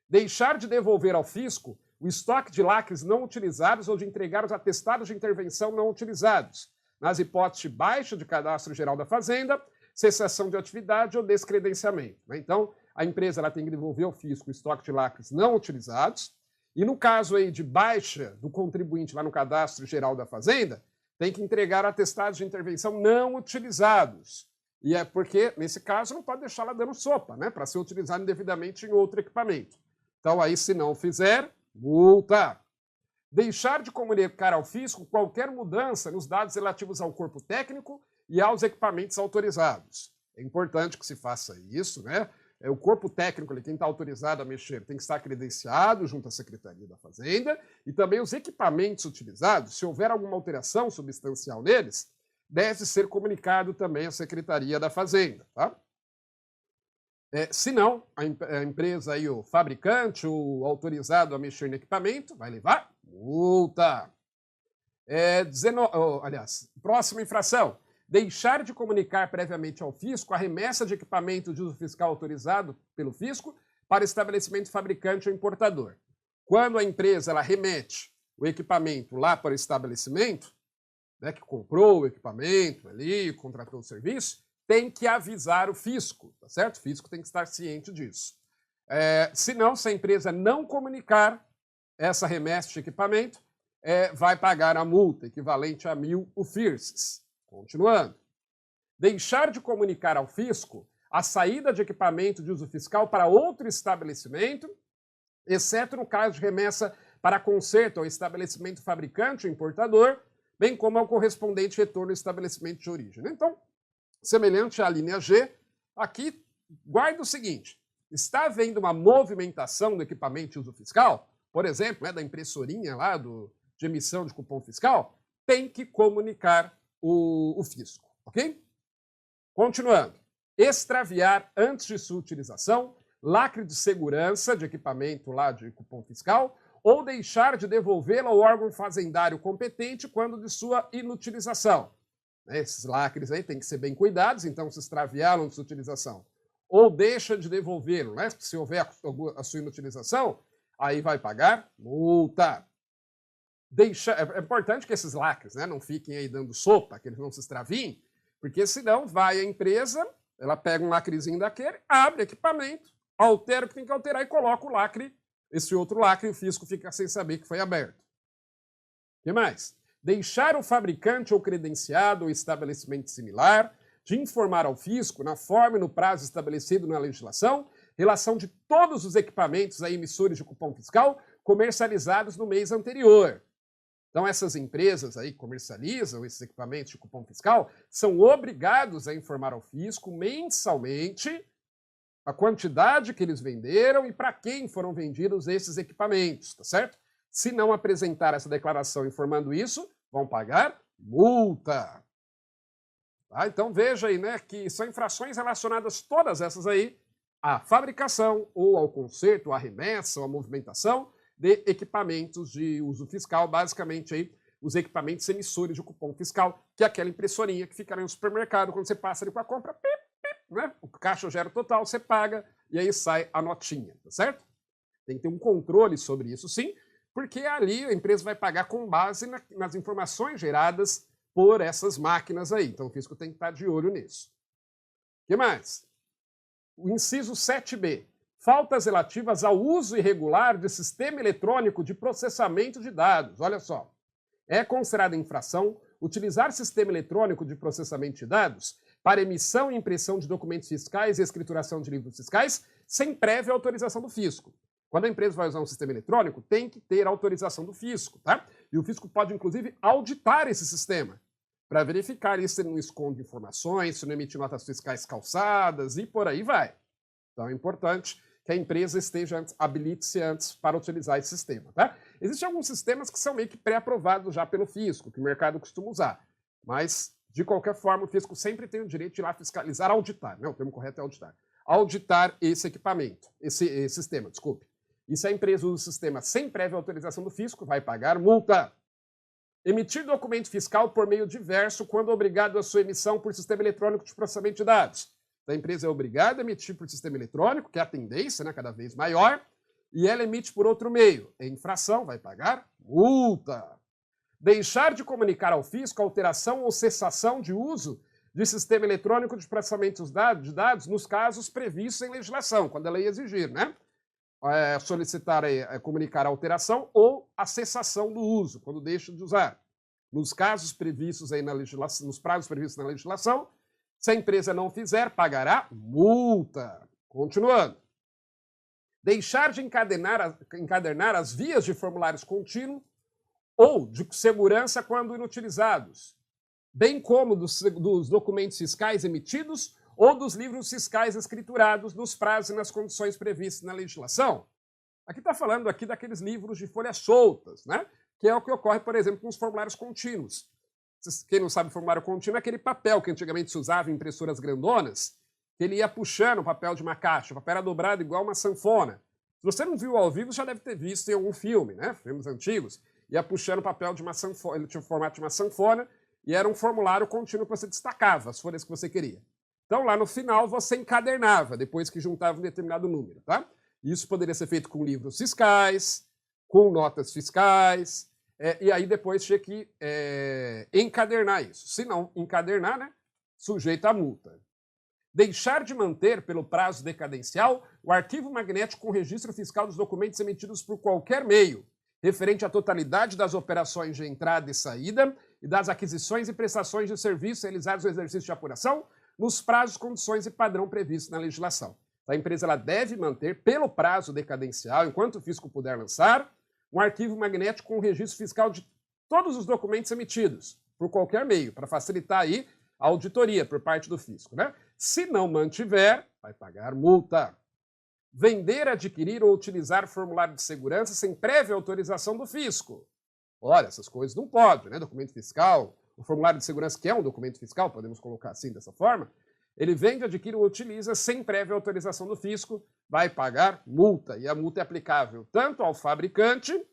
Deixar de devolver ao fisco o estoque de lacres não utilizados ou de entregar os atestados de intervenção não utilizados, nas hipóteses de baixa de cadastro geral da Fazenda, cessação de atividade ou descredenciamento, né? Então, a empresa ela tem que devolver ao fisco o estoque de lacres não utilizados, e no caso aí de baixa do contribuinte lá no cadastro geral da Fazenda, tem que entregar atestados de intervenção não utilizados. E é porque, nesse caso, não pode deixar lá dando sopa, né? Para ser utilizado indevidamente em outro equipamento. Então, aí, se não fizer, multa. Deixar de comunicar ao fisco qualquer mudança nos dados relativos ao corpo técnico e aos equipamentos autorizados. É importante que se faça isso, né? O corpo técnico, quem está autorizado a mexer, tem que estar credenciado junto à Secretaria da Fazenda, e também os equipamentos utilizados, se houver alguma alteração substancial neles, deve ser comunicado também à Secretaria da Fazenda, tá? Se não, a empresa aí, o fabricante, o autorizado a mexer no equipamento, vai levar multa. Próxima infração. Deixar de comunicar previamente ao fisco a remessa de equipamento de uso fiscal autorizado pelo fisco para estabelecimento fabricante ou importador. Quando a empresa ela remete o equipamento lá para o estabelecimento, né, que comprou o equipamento ali, contratou o serviço, tem que avisar o fisco, tá certo? O fisco tem que estar ciente disso. Se a empresa não comunicar essa remessa de equipamento, vai pagar a multa equivalente a 1.000 UFIRSs. Continuando. Deixar de comunicar ao fisco a saída de equipamento de uso fiscal para outro estabelecimento, exceto no caso de remessa para conserto ao estabelecimento fabricante ou importador, bem como ao correspondente retorno ao estabelecimento de origem. Então, semelhante à linha G, aqui guarda o seguinte: está havendo uma movimentação do equipamento de uso fiscal, por exemplo, da impressorinha lá de emissão de cupom fiscal, tem que comunicar o fisco, ok? Continuando. Extraviar antes de sua utilização, lacre de segurança de equipamento lá de cupom fiscal, ou deixar de devolvê-lo ao órgão fazendário competente quando de sua inutilização. Esses lacres aí têm que ser bem cuidados, então se extraviá-lo antes de utilização, ou deixa de devolvê-lo, né? Se houver a sua inutilização, aí vai pagar multa. É importante que esses lacres, né, não fiquem aí dando sopa, que eles não se extraviem, porque senão vai a empresa, ela pega um lacrezinho daquele, abre equipamento, altera o que tem que alterar e coloca o lacre, esse outro lacre, e o fisco fica sem saber que foi aberto. O que mais? Deixar o fabricante ou credenciado ou estabelecimento similar de informar ao fisco, na forma e no prazo estabelecido na legislação, relação de todos os equipamentos aí, emissores de cupom fiscal comercializados no mês anterior. Então, essas empresas aí que comercializam esses equipamentos de cupom fiscal são obrigados a informar ao fisco mensalmente a quantidade que eles venderam e para quem foram vendidos esses equipamentos, tá certo? Se não apresentar essa declaração informando isso, vão pagar multa. Tá? Então veja aí, né, que são infrações relacionadas todas essas aí à fabricação ou ao conserto, à remessa ou à movimentação de equipamentos de uso fiscal, basicamente aí os equipamentos emissores de cupom fiscal, que é aquela impressorinha que fica ali no supermercado, quando você passa ali com a compra, pip, pip, né? O caixa gera o total, você paga e aí sai a notinha, tá certo? Tem que ter um controle sobre isso sim, porque ali a empresa vai pagar com base nas informações geradas por essas máquinas aí. Então o fisco tem que estar de olho nisso. O que mais? O inciso 7b. Faltas relativas ao uso irregular de sistema eletrônico de processamento de dados. Olha só. É considerada infração utilizar sistema eletrônico de processamento de dados para emissão e impressão de documentos fiscais e escrituração de livros fiscais sem prévia autorização do fisco. Quando a empresa vai usar um sistema eletrônico, tem que ter autorização do fisco, tá? E o fisco pode, inclusive, auditar esse sistema para verificar se não esconde informações, se não emite notas fiscais calçadas e por aí vai. Então é importante que a empresa habilite-se antes para utilizar esse sistema, tá? Existem alguns sistemas que são meio que pré-aprovados já pelo fisco, que o mercado costuma usar. Mas, de qualquer forma, o fisco sempre tem o direito de ir lá fiscalizar, auditar, né? O termo correto é auditar. Auditar esse equipamento, esse sistema, desculpe. E se a empresa usa o sistema sem prévia autorização do fisco, vai pagar multa. Emitir documento fiscal por meio diverso quando obrigado à sua emissão por sistema eletrônico de processamento de dados. A empresa é obrigada a emitir por sistema eletrônico, que é a tendência, né, cada vez maior, e ela emite por outro meio. É infração, vai pagar multa. Deixar de comunicar ao fisco alteração ou cessação de uso de sistema eletrônico de processamento de dados nos casos previstos em legislação, quando a lei exigir, né? Solicitar, comunicar a alteração ou a cessação do uso, quando deixa de usar. Nos casos previstos aí na legislação, nos prazos previstos na legislação, se a empresa não fizer, pagará multa. Continuando. Deixar de encadernar as vias de formulários contínuos ou de segurança quando inutilizados, bem como dos documentos fiscais emitidos ou dos livros fiscais escriturados nos prazos e nas condições previstas na legislação. Aqui está falando aqui daqueles livros de folhas soltas, né? Que é o que ocorre, por exemplo, com os formulários contínuos. Quem não sabe, formulário contínuo é aquele papel que antigamente se usava em impressoras grandonas, que ele ia puxando o papel de uma caixa, o papel era dobrado igual uma sanfona. Se você não viu ao vivo, já deve ter visto em algum filme, né? Filmes antigos. Ia puxando o papel de uma sanfona, ele tinha o formato de uma sanfona, e era um formulário contínuo que você destacava as folhas que você queria. Então, lá no final, você encadernava, depois que juntava um determinado número, tá? Isso poderia ser feito com livros fiscais, com notas fiscais, e aí depois tinha que encadernar isso. Se não encadernar, né, sujeito à multa. Deixar de manter, pelo prazo decadencial, o arquivo magnético com registro fiscal dos documentos emitidos por qualquer meio, referente à totalidade das operações de entrada e saída e das aquisições e prestações de serviços realizados no exercício de apuração, nos prazos, condições e padrão previstos na legislação. A empresa ela deve manter, pelo prazo decadencial, enquanto o fisco puder lançar, um arquivo magnético com registro fiscal de todos os documentos emitidos, por qualquer meio, para facilitar aí a auditoria por parte do fisco, né? Se não mantiver, vai pagar multa. Vender, adquirir ou utilizar formulário de segurança sem prévia autorização do fisco. Olha, essas coisas não pode, né? Documento fiscal, o formulário de segurança, que é um documento fiscal, podemos colocar assim, dessa forma, ele vende, adquire ou utiliza sem prévia autorização do fisco, vai pagar multa. E a multa é aplicável tanto ao fabricante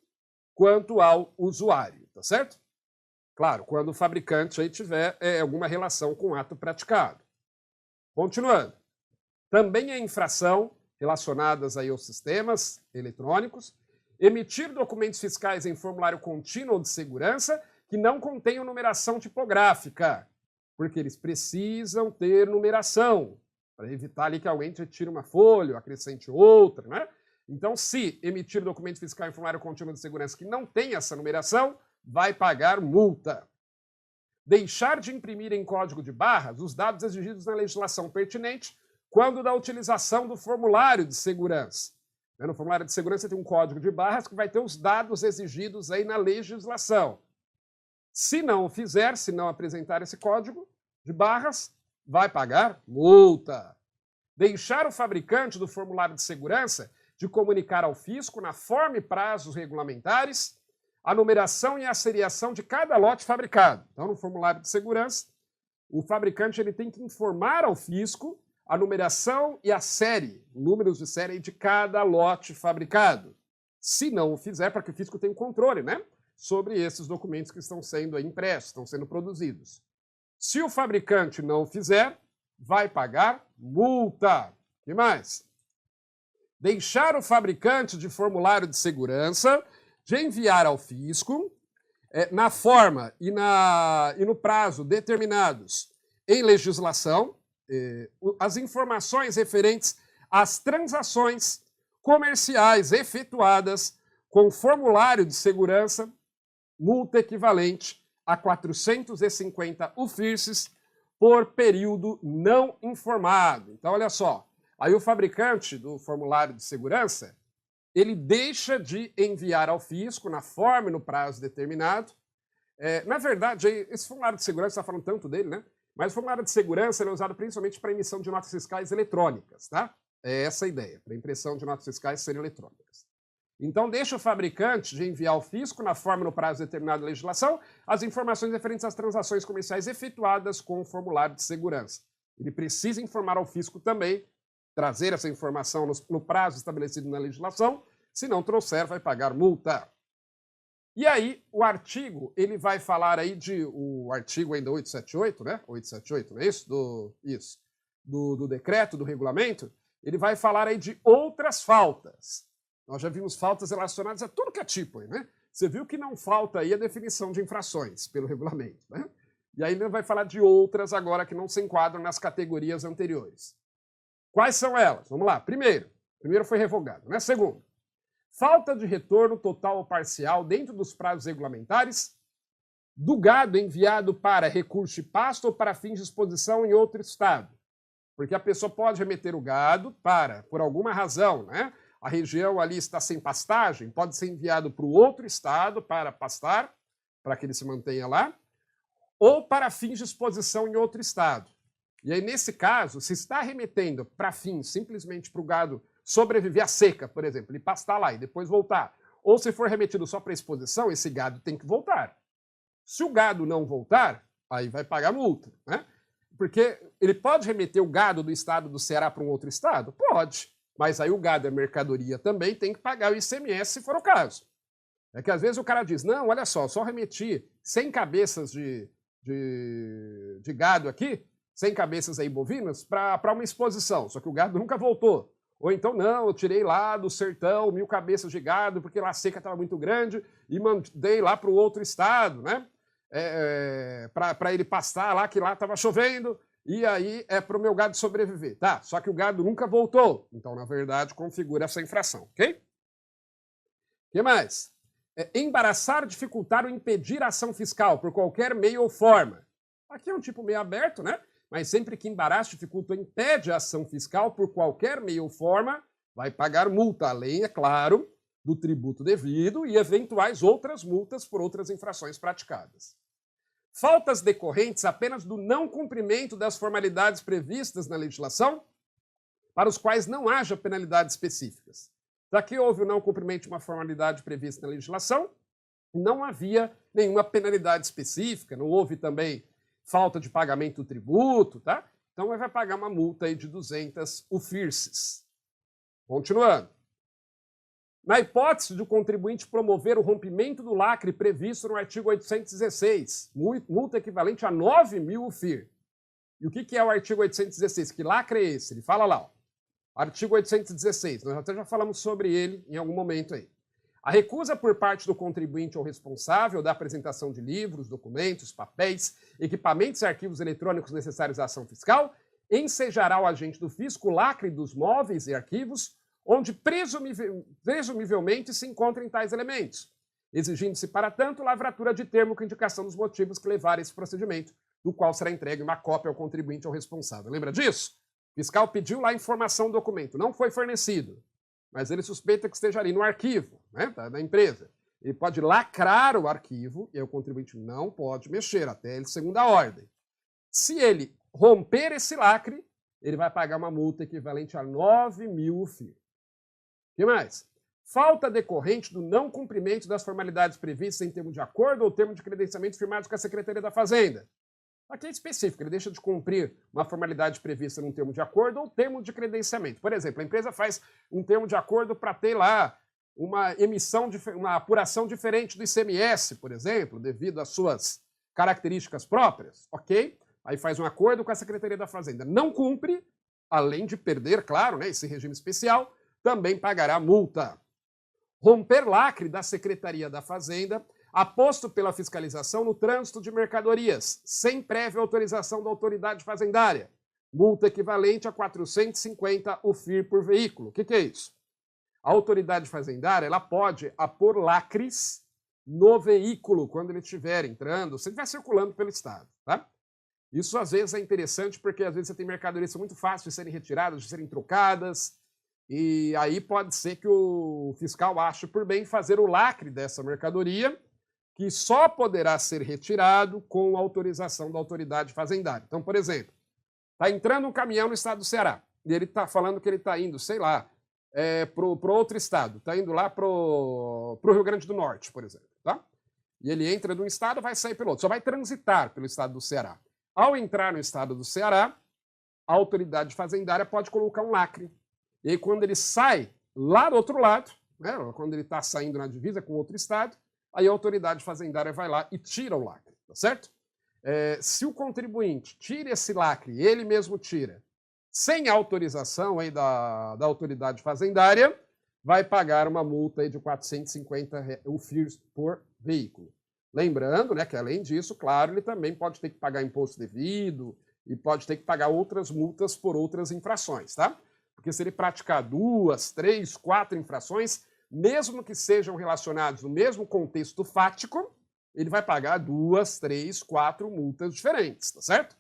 quanto ao usuário, tá certo? Claro, quando o fabricante aí tiver alguma relação com o ato praticado. Continuando. Também é infração relacionadas aí aos sistemas eletrônicos, emitir documentos fiscais em formulário contínuo ou de segurança que não contenham numeração tipográfica, porque eles precisam ter numeração, para evitar ali que alguém tire uma folha, acrescente outra, né? Então, se emitir documento fiscal em formulário contínuo de segurança que não tem essa numeração, vai pagar multa. Deixar de imprimir em código de barras os dados exigidos na legislação pertinente quando da utilização do formulário de segurança. No formulário de segurança tem um código de barras que vai ter os dados exigidos aí na legislação. Se não o fizer, se não apresentar esse código de barras, vai pagar multa. Deixar o fabricante do formulário de segurança de comunicar ao fisco, na forma e prazos regulamentares, a numeração e a seriação de cada lote fabricado. Então, no formulário de segurança, o fabricante ele tem que informar ao fisco a numeração e a série, números de série de cada lote fabricado. Se não o fizer, para que o fisco tenha um controle, né, sobre esses documentos que estão sendo aí impressos, estão sendo produzidos. Se o fabricante não o fizer, vai pagar multa. O que mais? Deixar o fabricante de formulário de segurança de enviar ao fisco, na forma e no prazo determinados em legislação, as informações referentes às transações comerciais efetuadas com formulário de segurança, multa equivalente a 450 UFIRSes por período não informado. Então, olha só, aí o fabricante do formulário de segurança, ele deixa de enviar ao fisco na forma e no prazo determinado. Na verdade, esse formulário de segurança, está falando tanto dele, né? Mas o formulário de segurança ele é usado principalmente para emissão de notas fiscais eletrônicas, tá? É essa a ideia, para impressão de notas fiscais serem eletrônicas. Então, deixa o fabricante de enviar ao fisco, na forma e no prazo determinado da legislação, as informações referentes às transações comerciais efetuadas com o formulário de segurança. Ele precisa informar ao fisco também, trazer essa informação no prazo estabelecido na legislação, se não trouxer, vai pagar multa. E aí, o artigo, ele vai falar aí o artigo ainda 878, né? 878, não é isso? Do decreto, do regulamento, ele vai falar aí de outras faltas. Nós já vimos faltas relacionadas a tudo que é tipo aí, né? Você viu que não falta aí a definição de infrações pelo regulamento, né? E aí ele vai falar de outras agora que não se enquadram nas categorias anteriores. Quais são elas? Vamos lá. Primeiro foi revogado, né? Segundo, falta de retorno total ou parcial dentro dos prazos regulamentares do gado enviado para recurso de pasto ou para fins de exposição em outro estado. Porque a pessoa pode remeter o gado para, por alguma razão, né? A região ali está sem pastagem, pode ser enviado para o outro estado para pastar, para que ele se mantenha lá, ou para fins de exposição em outro estado. E aí, nesse caso, se está remetendo para fins simplesmente para o gado sobreviver à seca, por exemplo, ele pastar lá e depois voltar, ou se for remetido só para exposição, esse gado tem que voltar. Se o gado não voltar, aí vai pagar multa, né? Porque ele pode remeter o gado do estado do Ceará para um outro estado? Pode. Mas aí o gado é mercadoria também, tem que pagar o ICMS se for o caso. É que às vezes o cara diz, não, olha só remeti 100 cabeças de gado aqui, 100 cabeças aí bovinas, para uma exposição, só que o gado nunca voltou. Ou então, não, eu tirei lá do sertão 1000 cabeças de gado, porque lá a seca estava muito grande, e mandei lá para o outro estado, né? Para ele pastar lá, que lá estava chovendo, e aí é para o meu gado sobreviver. Tá, só que o gado nunca voltou. Então, na verdade, configura essa infração, ok? O que mais? Embaraçar, dificultar ou impedir a ação fiscal por qualquer meio ou forma. Aqui é um tipo meio aberto, né? Mas sempre que embaraça, dificulta ou impede a ação fiscal por qualquer meio ou forma, vai pagar multa, além, é claro, do tributo devido e eventuais outras multas por outras infrações praticadas. Faltas decorrentes apenas do não cumprimento das formalidades previstas na legislação, para os quais não haja penalidades específicas. Daqui houve o não cumprimento de uma formalidade prevista na legislação, não havia nenhuma penalidade específica, não houve também falta de pagamento do tributo, tá? Então vai pagar uma multa aí de 200 UFIRSes. Continuando. Na hipótese de o contribuinte promover o rompimento do lacre previsto no artigo 816, multa equivalente a 9.000 UFIR. E o que é o artigo 816? Que lacre é esse? Ele fala lá, ó. Artigo 816, nós até já falamos sobre ele em algum momento aí. A recusa por parte do contribuinte ou responsável da apresentação de livros, documentos, papéis, equipamentos e arquivos eletrônicos necessários à ação fiscal ensejará o agente do fisco o lacre dos móveis e arquivos onde presumivelmente se encontrem tais elementos, exigindo-se, para tanto, lavratura de termo com indicação dos motivos que levaram a esse procedimento, do qual será entregue uma cópia ao contribuinte ou responsável. Lembra disso? O fiscal pediu lá a informação do documento, não foi fornecido, mas ele suspeita que esteja ali no arquivo, né, da empresa. Ele pode lacrar o arquivo e aí o contribuinte não pode mexer, até ele segunda ordem. Se ele romper esse lacre, ele vai pagar uma multa equivalente a 9.000 UFIR. O que mais? Falta decorrente do não cumprimento das formalidades previstas em termo de acordo ou termo de credenciamento firmados com a Secretaria da Fazenda. Aqui é específico, ele deixa de cumprir uma formalidade prevista num termo de acordo ou termo de credenciamento. Por exemplo, a empresa faz um termo de acordo para ter lá uma emissão, uma apuração diferente do ICMS, por exemplo, devido às suas características próprias, ok? Aí faz um acordo com a Secretaria da Fazenda. Não cumpre, além de perder, claro, né, esse regime especial, também pagará multa. Romper lacre da Secretaria da Fazenda aposto pela fiscalização no trânsito de mercadorias, sem prévia autorização da autoridade fazendária. Multa equivalente a 450 UFIR por veículo. O que é isso? A autoridade fazendária ela pode apor lacres no veículo quando ele estiver entrando, se ele estiver circulando pelo estado. Tá? Isso às vezes é interessante porque às vezes você tem mercadorias muito fáceis de serem retiradas, de serem trocadas, e aí pode ser que o fiscal ache por bem fazer o lacre dessa mercadoria, que só poderá ser retirado com autorização da autoridade fazendária. Então, por exemplo, está entrando um caminhão no estado do Ceará, e ele está falando que ele está indo, sei lá, para outro estado, está indo lá para o Rio Grande do Norte, por exemplo. Tá? E ele entra de um estado, vai sair pelo outro, só vai transitar pelo estado do Ceará. Ao entrar no estado do Ceará, a autoridade fazendária pode colocar um lacre. E aí, quando ele sai lá do outro lado, né, quando ele está saindo na divisa com outro estado, aí a autoridade fazendária vai lá e tira o lacre, tá certo? Se o contribuinte tira esse lacre, ele mesmo tira, sem autorização aí da autoridade fazendária, vai pagar uma multa aí de 450 UFIRs por veículo. Lembrando, né, que além disso, claro, ele também pode ter que pagar imposto devido e pode ter que pagar outras multas por outras infrações, tá? Porque se ele praticar 2, 3, 4 infrações, mesmo que sejam relacionados no mesmo contexto fático, ele vai pagar 2, 3, 4 multas diferentes, tá certo?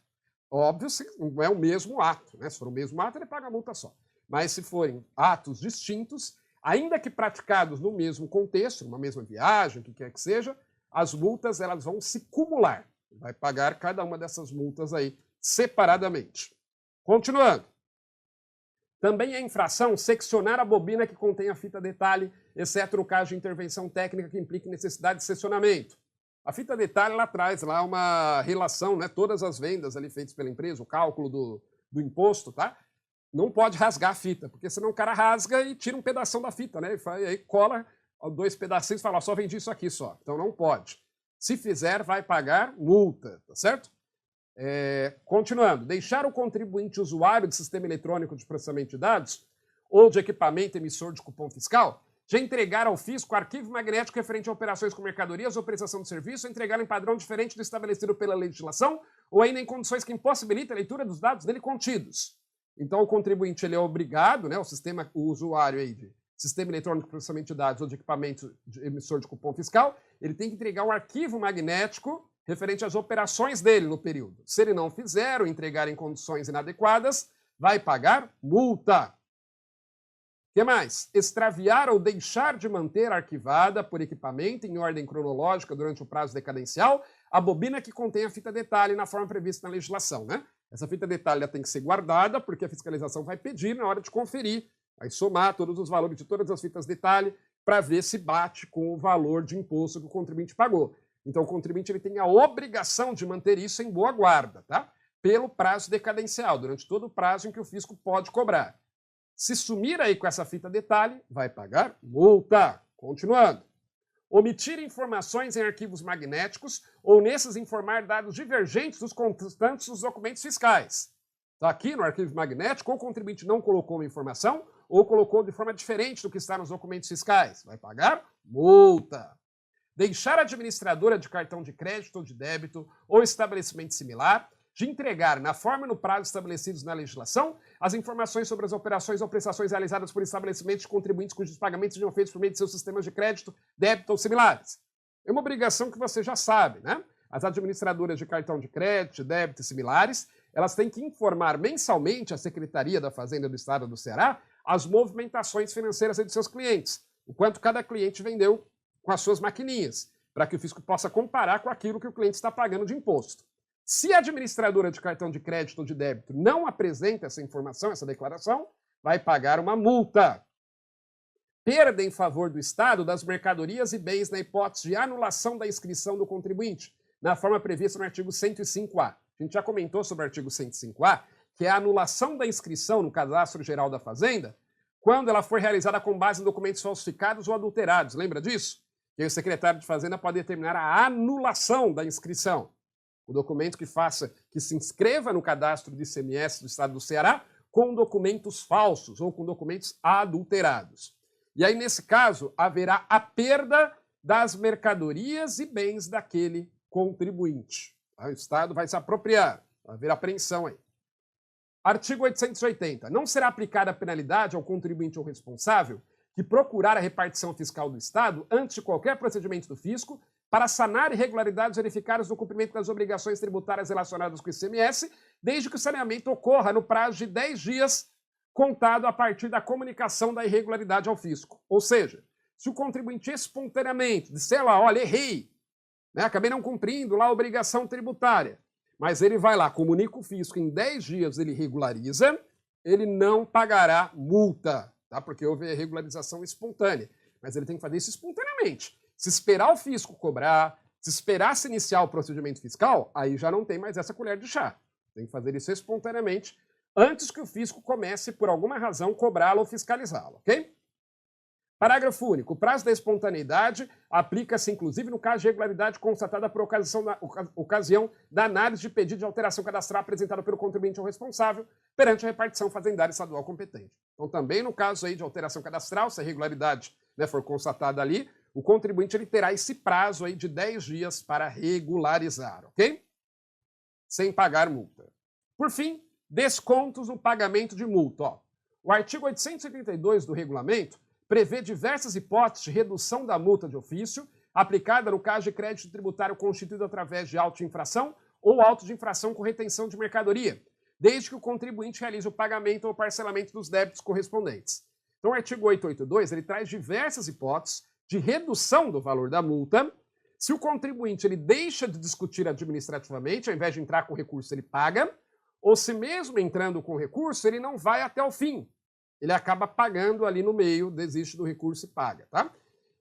Óbvio, se não é o mesmo ato, né? Se for o mesmo ato, ele paga a multa só. Mas se forem atos distintos, ainda que praticados no mesmo contexto, numa mesma viagem, o que quer que seja, as multas elas vão se cumular. Vai pagar cada uma dessas multas aí separadamente. Continuando. Também é infração seccionar a bobina que contém a fita detalhe, exceto no caso de intervenção técnica que implique necessidade de seccionamento. A fita detalhe ela traz lá uma relação, né, todas as vendas ali feitas pela empresa, o cálculo do imposto, tá? Não pode rasgar a fita, porque senão o cara rasga e tira um pedação da fita, né? E aí cola 2 pedacinhos e fala, só vendi isso aqui só. Então não pode. Se fizer, vai pagar multa, tá certo? Continuando, deixar o contribuinte usuário de sistema eletrônico de processamento de dados ou de equipamento emissor de cupom fiscal de entregar ao fisco arquivo magnético referente a operações com mercadorias ou prestação de serviço, ou entregar em padrão diferente do estabelecido pela legislação ou ainda em condições que impossibilitem a leitura dos dados nele contidos. Então o contribuinte ele é obrigado, né, o usuário aí de sistema eletrônico de processamento de dados ou de equipamento de emissor de cupom fiscal, ele tem que entregar um arquivo magnético referente às operações dele no período. Se ele não fizer ou entregar em condições inadequadas, vai pagar multa. O que mais? Extraviar ou deixar de manter arquivada por equipamento em ordem cronológica durante o prazo decadencial a bobina que contém a fita detalhe na forma prevista na legislação, né? Essa fita detalhe tem que ser guardada porque a fiscalização vai pedir na hora de conferir, vai somar todos os valores de todas as fitas detalhe para ver se bate com o valor de imposto que o contribuinte pagou. Então, o contribuinte ele tem a obrigação de manter isso em boa guarda, tá? Pelo prazo decadencial, durante todo o prazo em que o fisco pode cobrar. Se sumir aí com essa fita detalhe, vai pagar multa. Continuando. Omitir informações em arquivos magnéticos ou nesses informar dados divergentes dos constantes dos documentos fiscais. Então, aqui no arquivo magnético, ou o contribuinte não colocou uma informação ou colocou de forma diferente do que está nos documentos fiscais. Vai pagar multa. Deixar a administradora de cartão de crédito ou de débito ou estabelecimento similar de entregar, na forma e no prazo estabelecidos na legislação, as informações sobre as operações ou prestações realizadas por estabelecimentos de contribuintes cujos pagamentos sejam feitos por meio de seus sistemas de crédito, débito ou similares. É uma obrigação que você já sabe, né? As administradoras de cartão de crédito, débito e similares, elas têm que informar mensalmente à Secretaria da Fazenda do Estado do Ceará as movimentações financeiras de seus clientes, o quanto cada cliente vendeu com as suas maquininhas, para que o fisco possa comparar com aquilo que o cliente está pagando de imposto. Se a administradora de cartão de crédito ou de débito não apresenta essa informação, essa declaração, vai pagar uma multa. Perda em favor do Estado das mercadorias e bens na hipótese de anulação da inscrição do contribuinte, na forma prevista no artigo 105A. A gente já comentou sobre o artigo 105A, que é a anulação da inscrição no Cadastro Geral da Fazenda, quando ela for realizada com base em documentos falsificados ou adulterados. Lembra disso? Que aí o secretário de Fazenda pode determinar a anulação da inscrição. O documento que se inscreva no cadastro de ICMS do Estado do Ceará com documentos falsos ou com documentos adulterados. E aí, nesse caso, haverá a perda das mercadorias e bens daquele contribuinte. O Estado vai se apropriar, vai haver apreensão aí. Artigo 880. Não será aplicada a penalidade ao contribuinte ou responsável que procurar a repartição fiscal do Estado antes de qualquer procedimento do fisco para sanar irregularidades verificadas no cumprimento das obrigações tributárias relacionadas com o ICMS, desde que o saneamento ocorra no prazo de 10 dias contado a partir da comunicação da irregularidade ao fisco. Ou seja, se o contribuinte espontaneamente disser lá, olha, errei, né, acabei não cumprindo lá a obrigação tributária, mas ele vai lá, comunica o fisco, em 10 dias ele regulariza, ele não pagará multa, tá? Porque houve a regularização espontânea. Mas ele tem que fazer isso espontaneamente. Se esperar o fisco cobrar, se esperar se iniciar o procedimento fiscal, aí já não tem mais essa colher de chá. Tem que fazer isso espontaneamente antes que o fisco comece, por alguma razão, cobrá-lo ou fiscalizá-lo, ok? Parágrafo único. O prazo da espontaneidade aplica-se, inclusive, no caso de irregularidade constatada por ocasião da análise de pedido de alteração cadastral apresentado pelo contribuinte ou responsável perante a repartição fazendária estadual competente. Então, também no caso aí de alteração cadastral, se a irregularidade, né, for constatada ali, o contribuinte ele terá esse prazo aí de 10 dias para regularizar, ok? Sem pagar multa. Por fim, descontos no pagamento de multa. Ó, o artigo 832 do regulamento prevê diversas hipóteses de redução da multa de ofício, aplicada no caso de crédito tributário constituído através de auto de infração ou auto de infração com retenção de mercadoria, desde que o contribuinte realize o pagamento ou parcelamento dos débitos correspondentes. Então, o artigo 882 ele traz diversas hipóteses de redução do valor da multa. Se o contribuinte ele deixa de discutir administrativamente, ao invés de entrar com recurso, ele paga, ou se mesmo entrando com recurso, ele não vai até o fim. Ele acaba pagando ali no meio, desiste do recurso e paga, tá?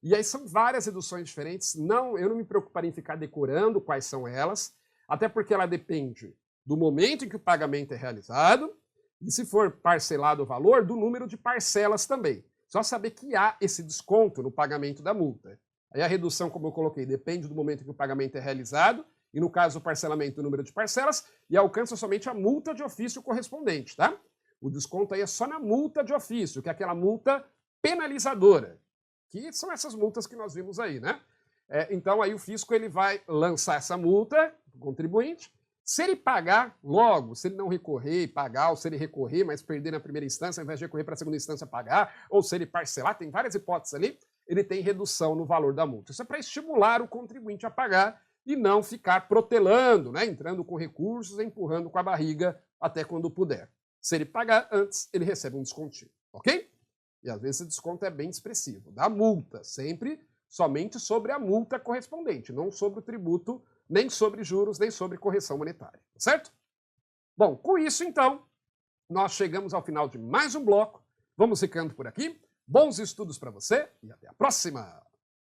E aí são várias reduções diferentes. Eu não me preocuparia em ficar decorando quais são elas, até porque ela depende do momento em que o pagamento é realizado e, se for parcelado o valor, do número de parcelas também. Só saber que há esse desconto no pagamento da multa. Aí a redução, como eu coloquei, depende do momento em que o pagamento é realizado e, no caso, o parcelamento do número de parcelas e alcança somente a multa de ofício correspondente, tá? O desconto aí é só na multa de ofício, que é aquela multa penalizadora, que são essas multas que nós vimos aí, né? Então aí o fisco ele vai lançar essa multa do contribuinte. Se ele pagar logo, se ele não recorrer e pagar, ou se ele recorrer, mas perder na primeira instância, ao invés de recorrer para a segunda instância pagar, ou se ele parcelar, tem várias hipóteses ali, ele tem redução no valor da multa. Isso é para estimular o contribuinte a pagar e não ficar protelando, né? Entrando com recursos, empurrando com a barriga até quando puder. Se ele pagar antes, ele recebe um descontinho, ok? E às vezes esse desconto é bem expressivo. Da multa, sempre somente sobre a multa correspondente, não sobre o tributo, nem sobre juros, nem sobre correção monetária, certo? Bom, com isso então, nós chegamos ao final de mais um bloco. Vamos ficando por aqui. Bons estudos para você e até a próxima!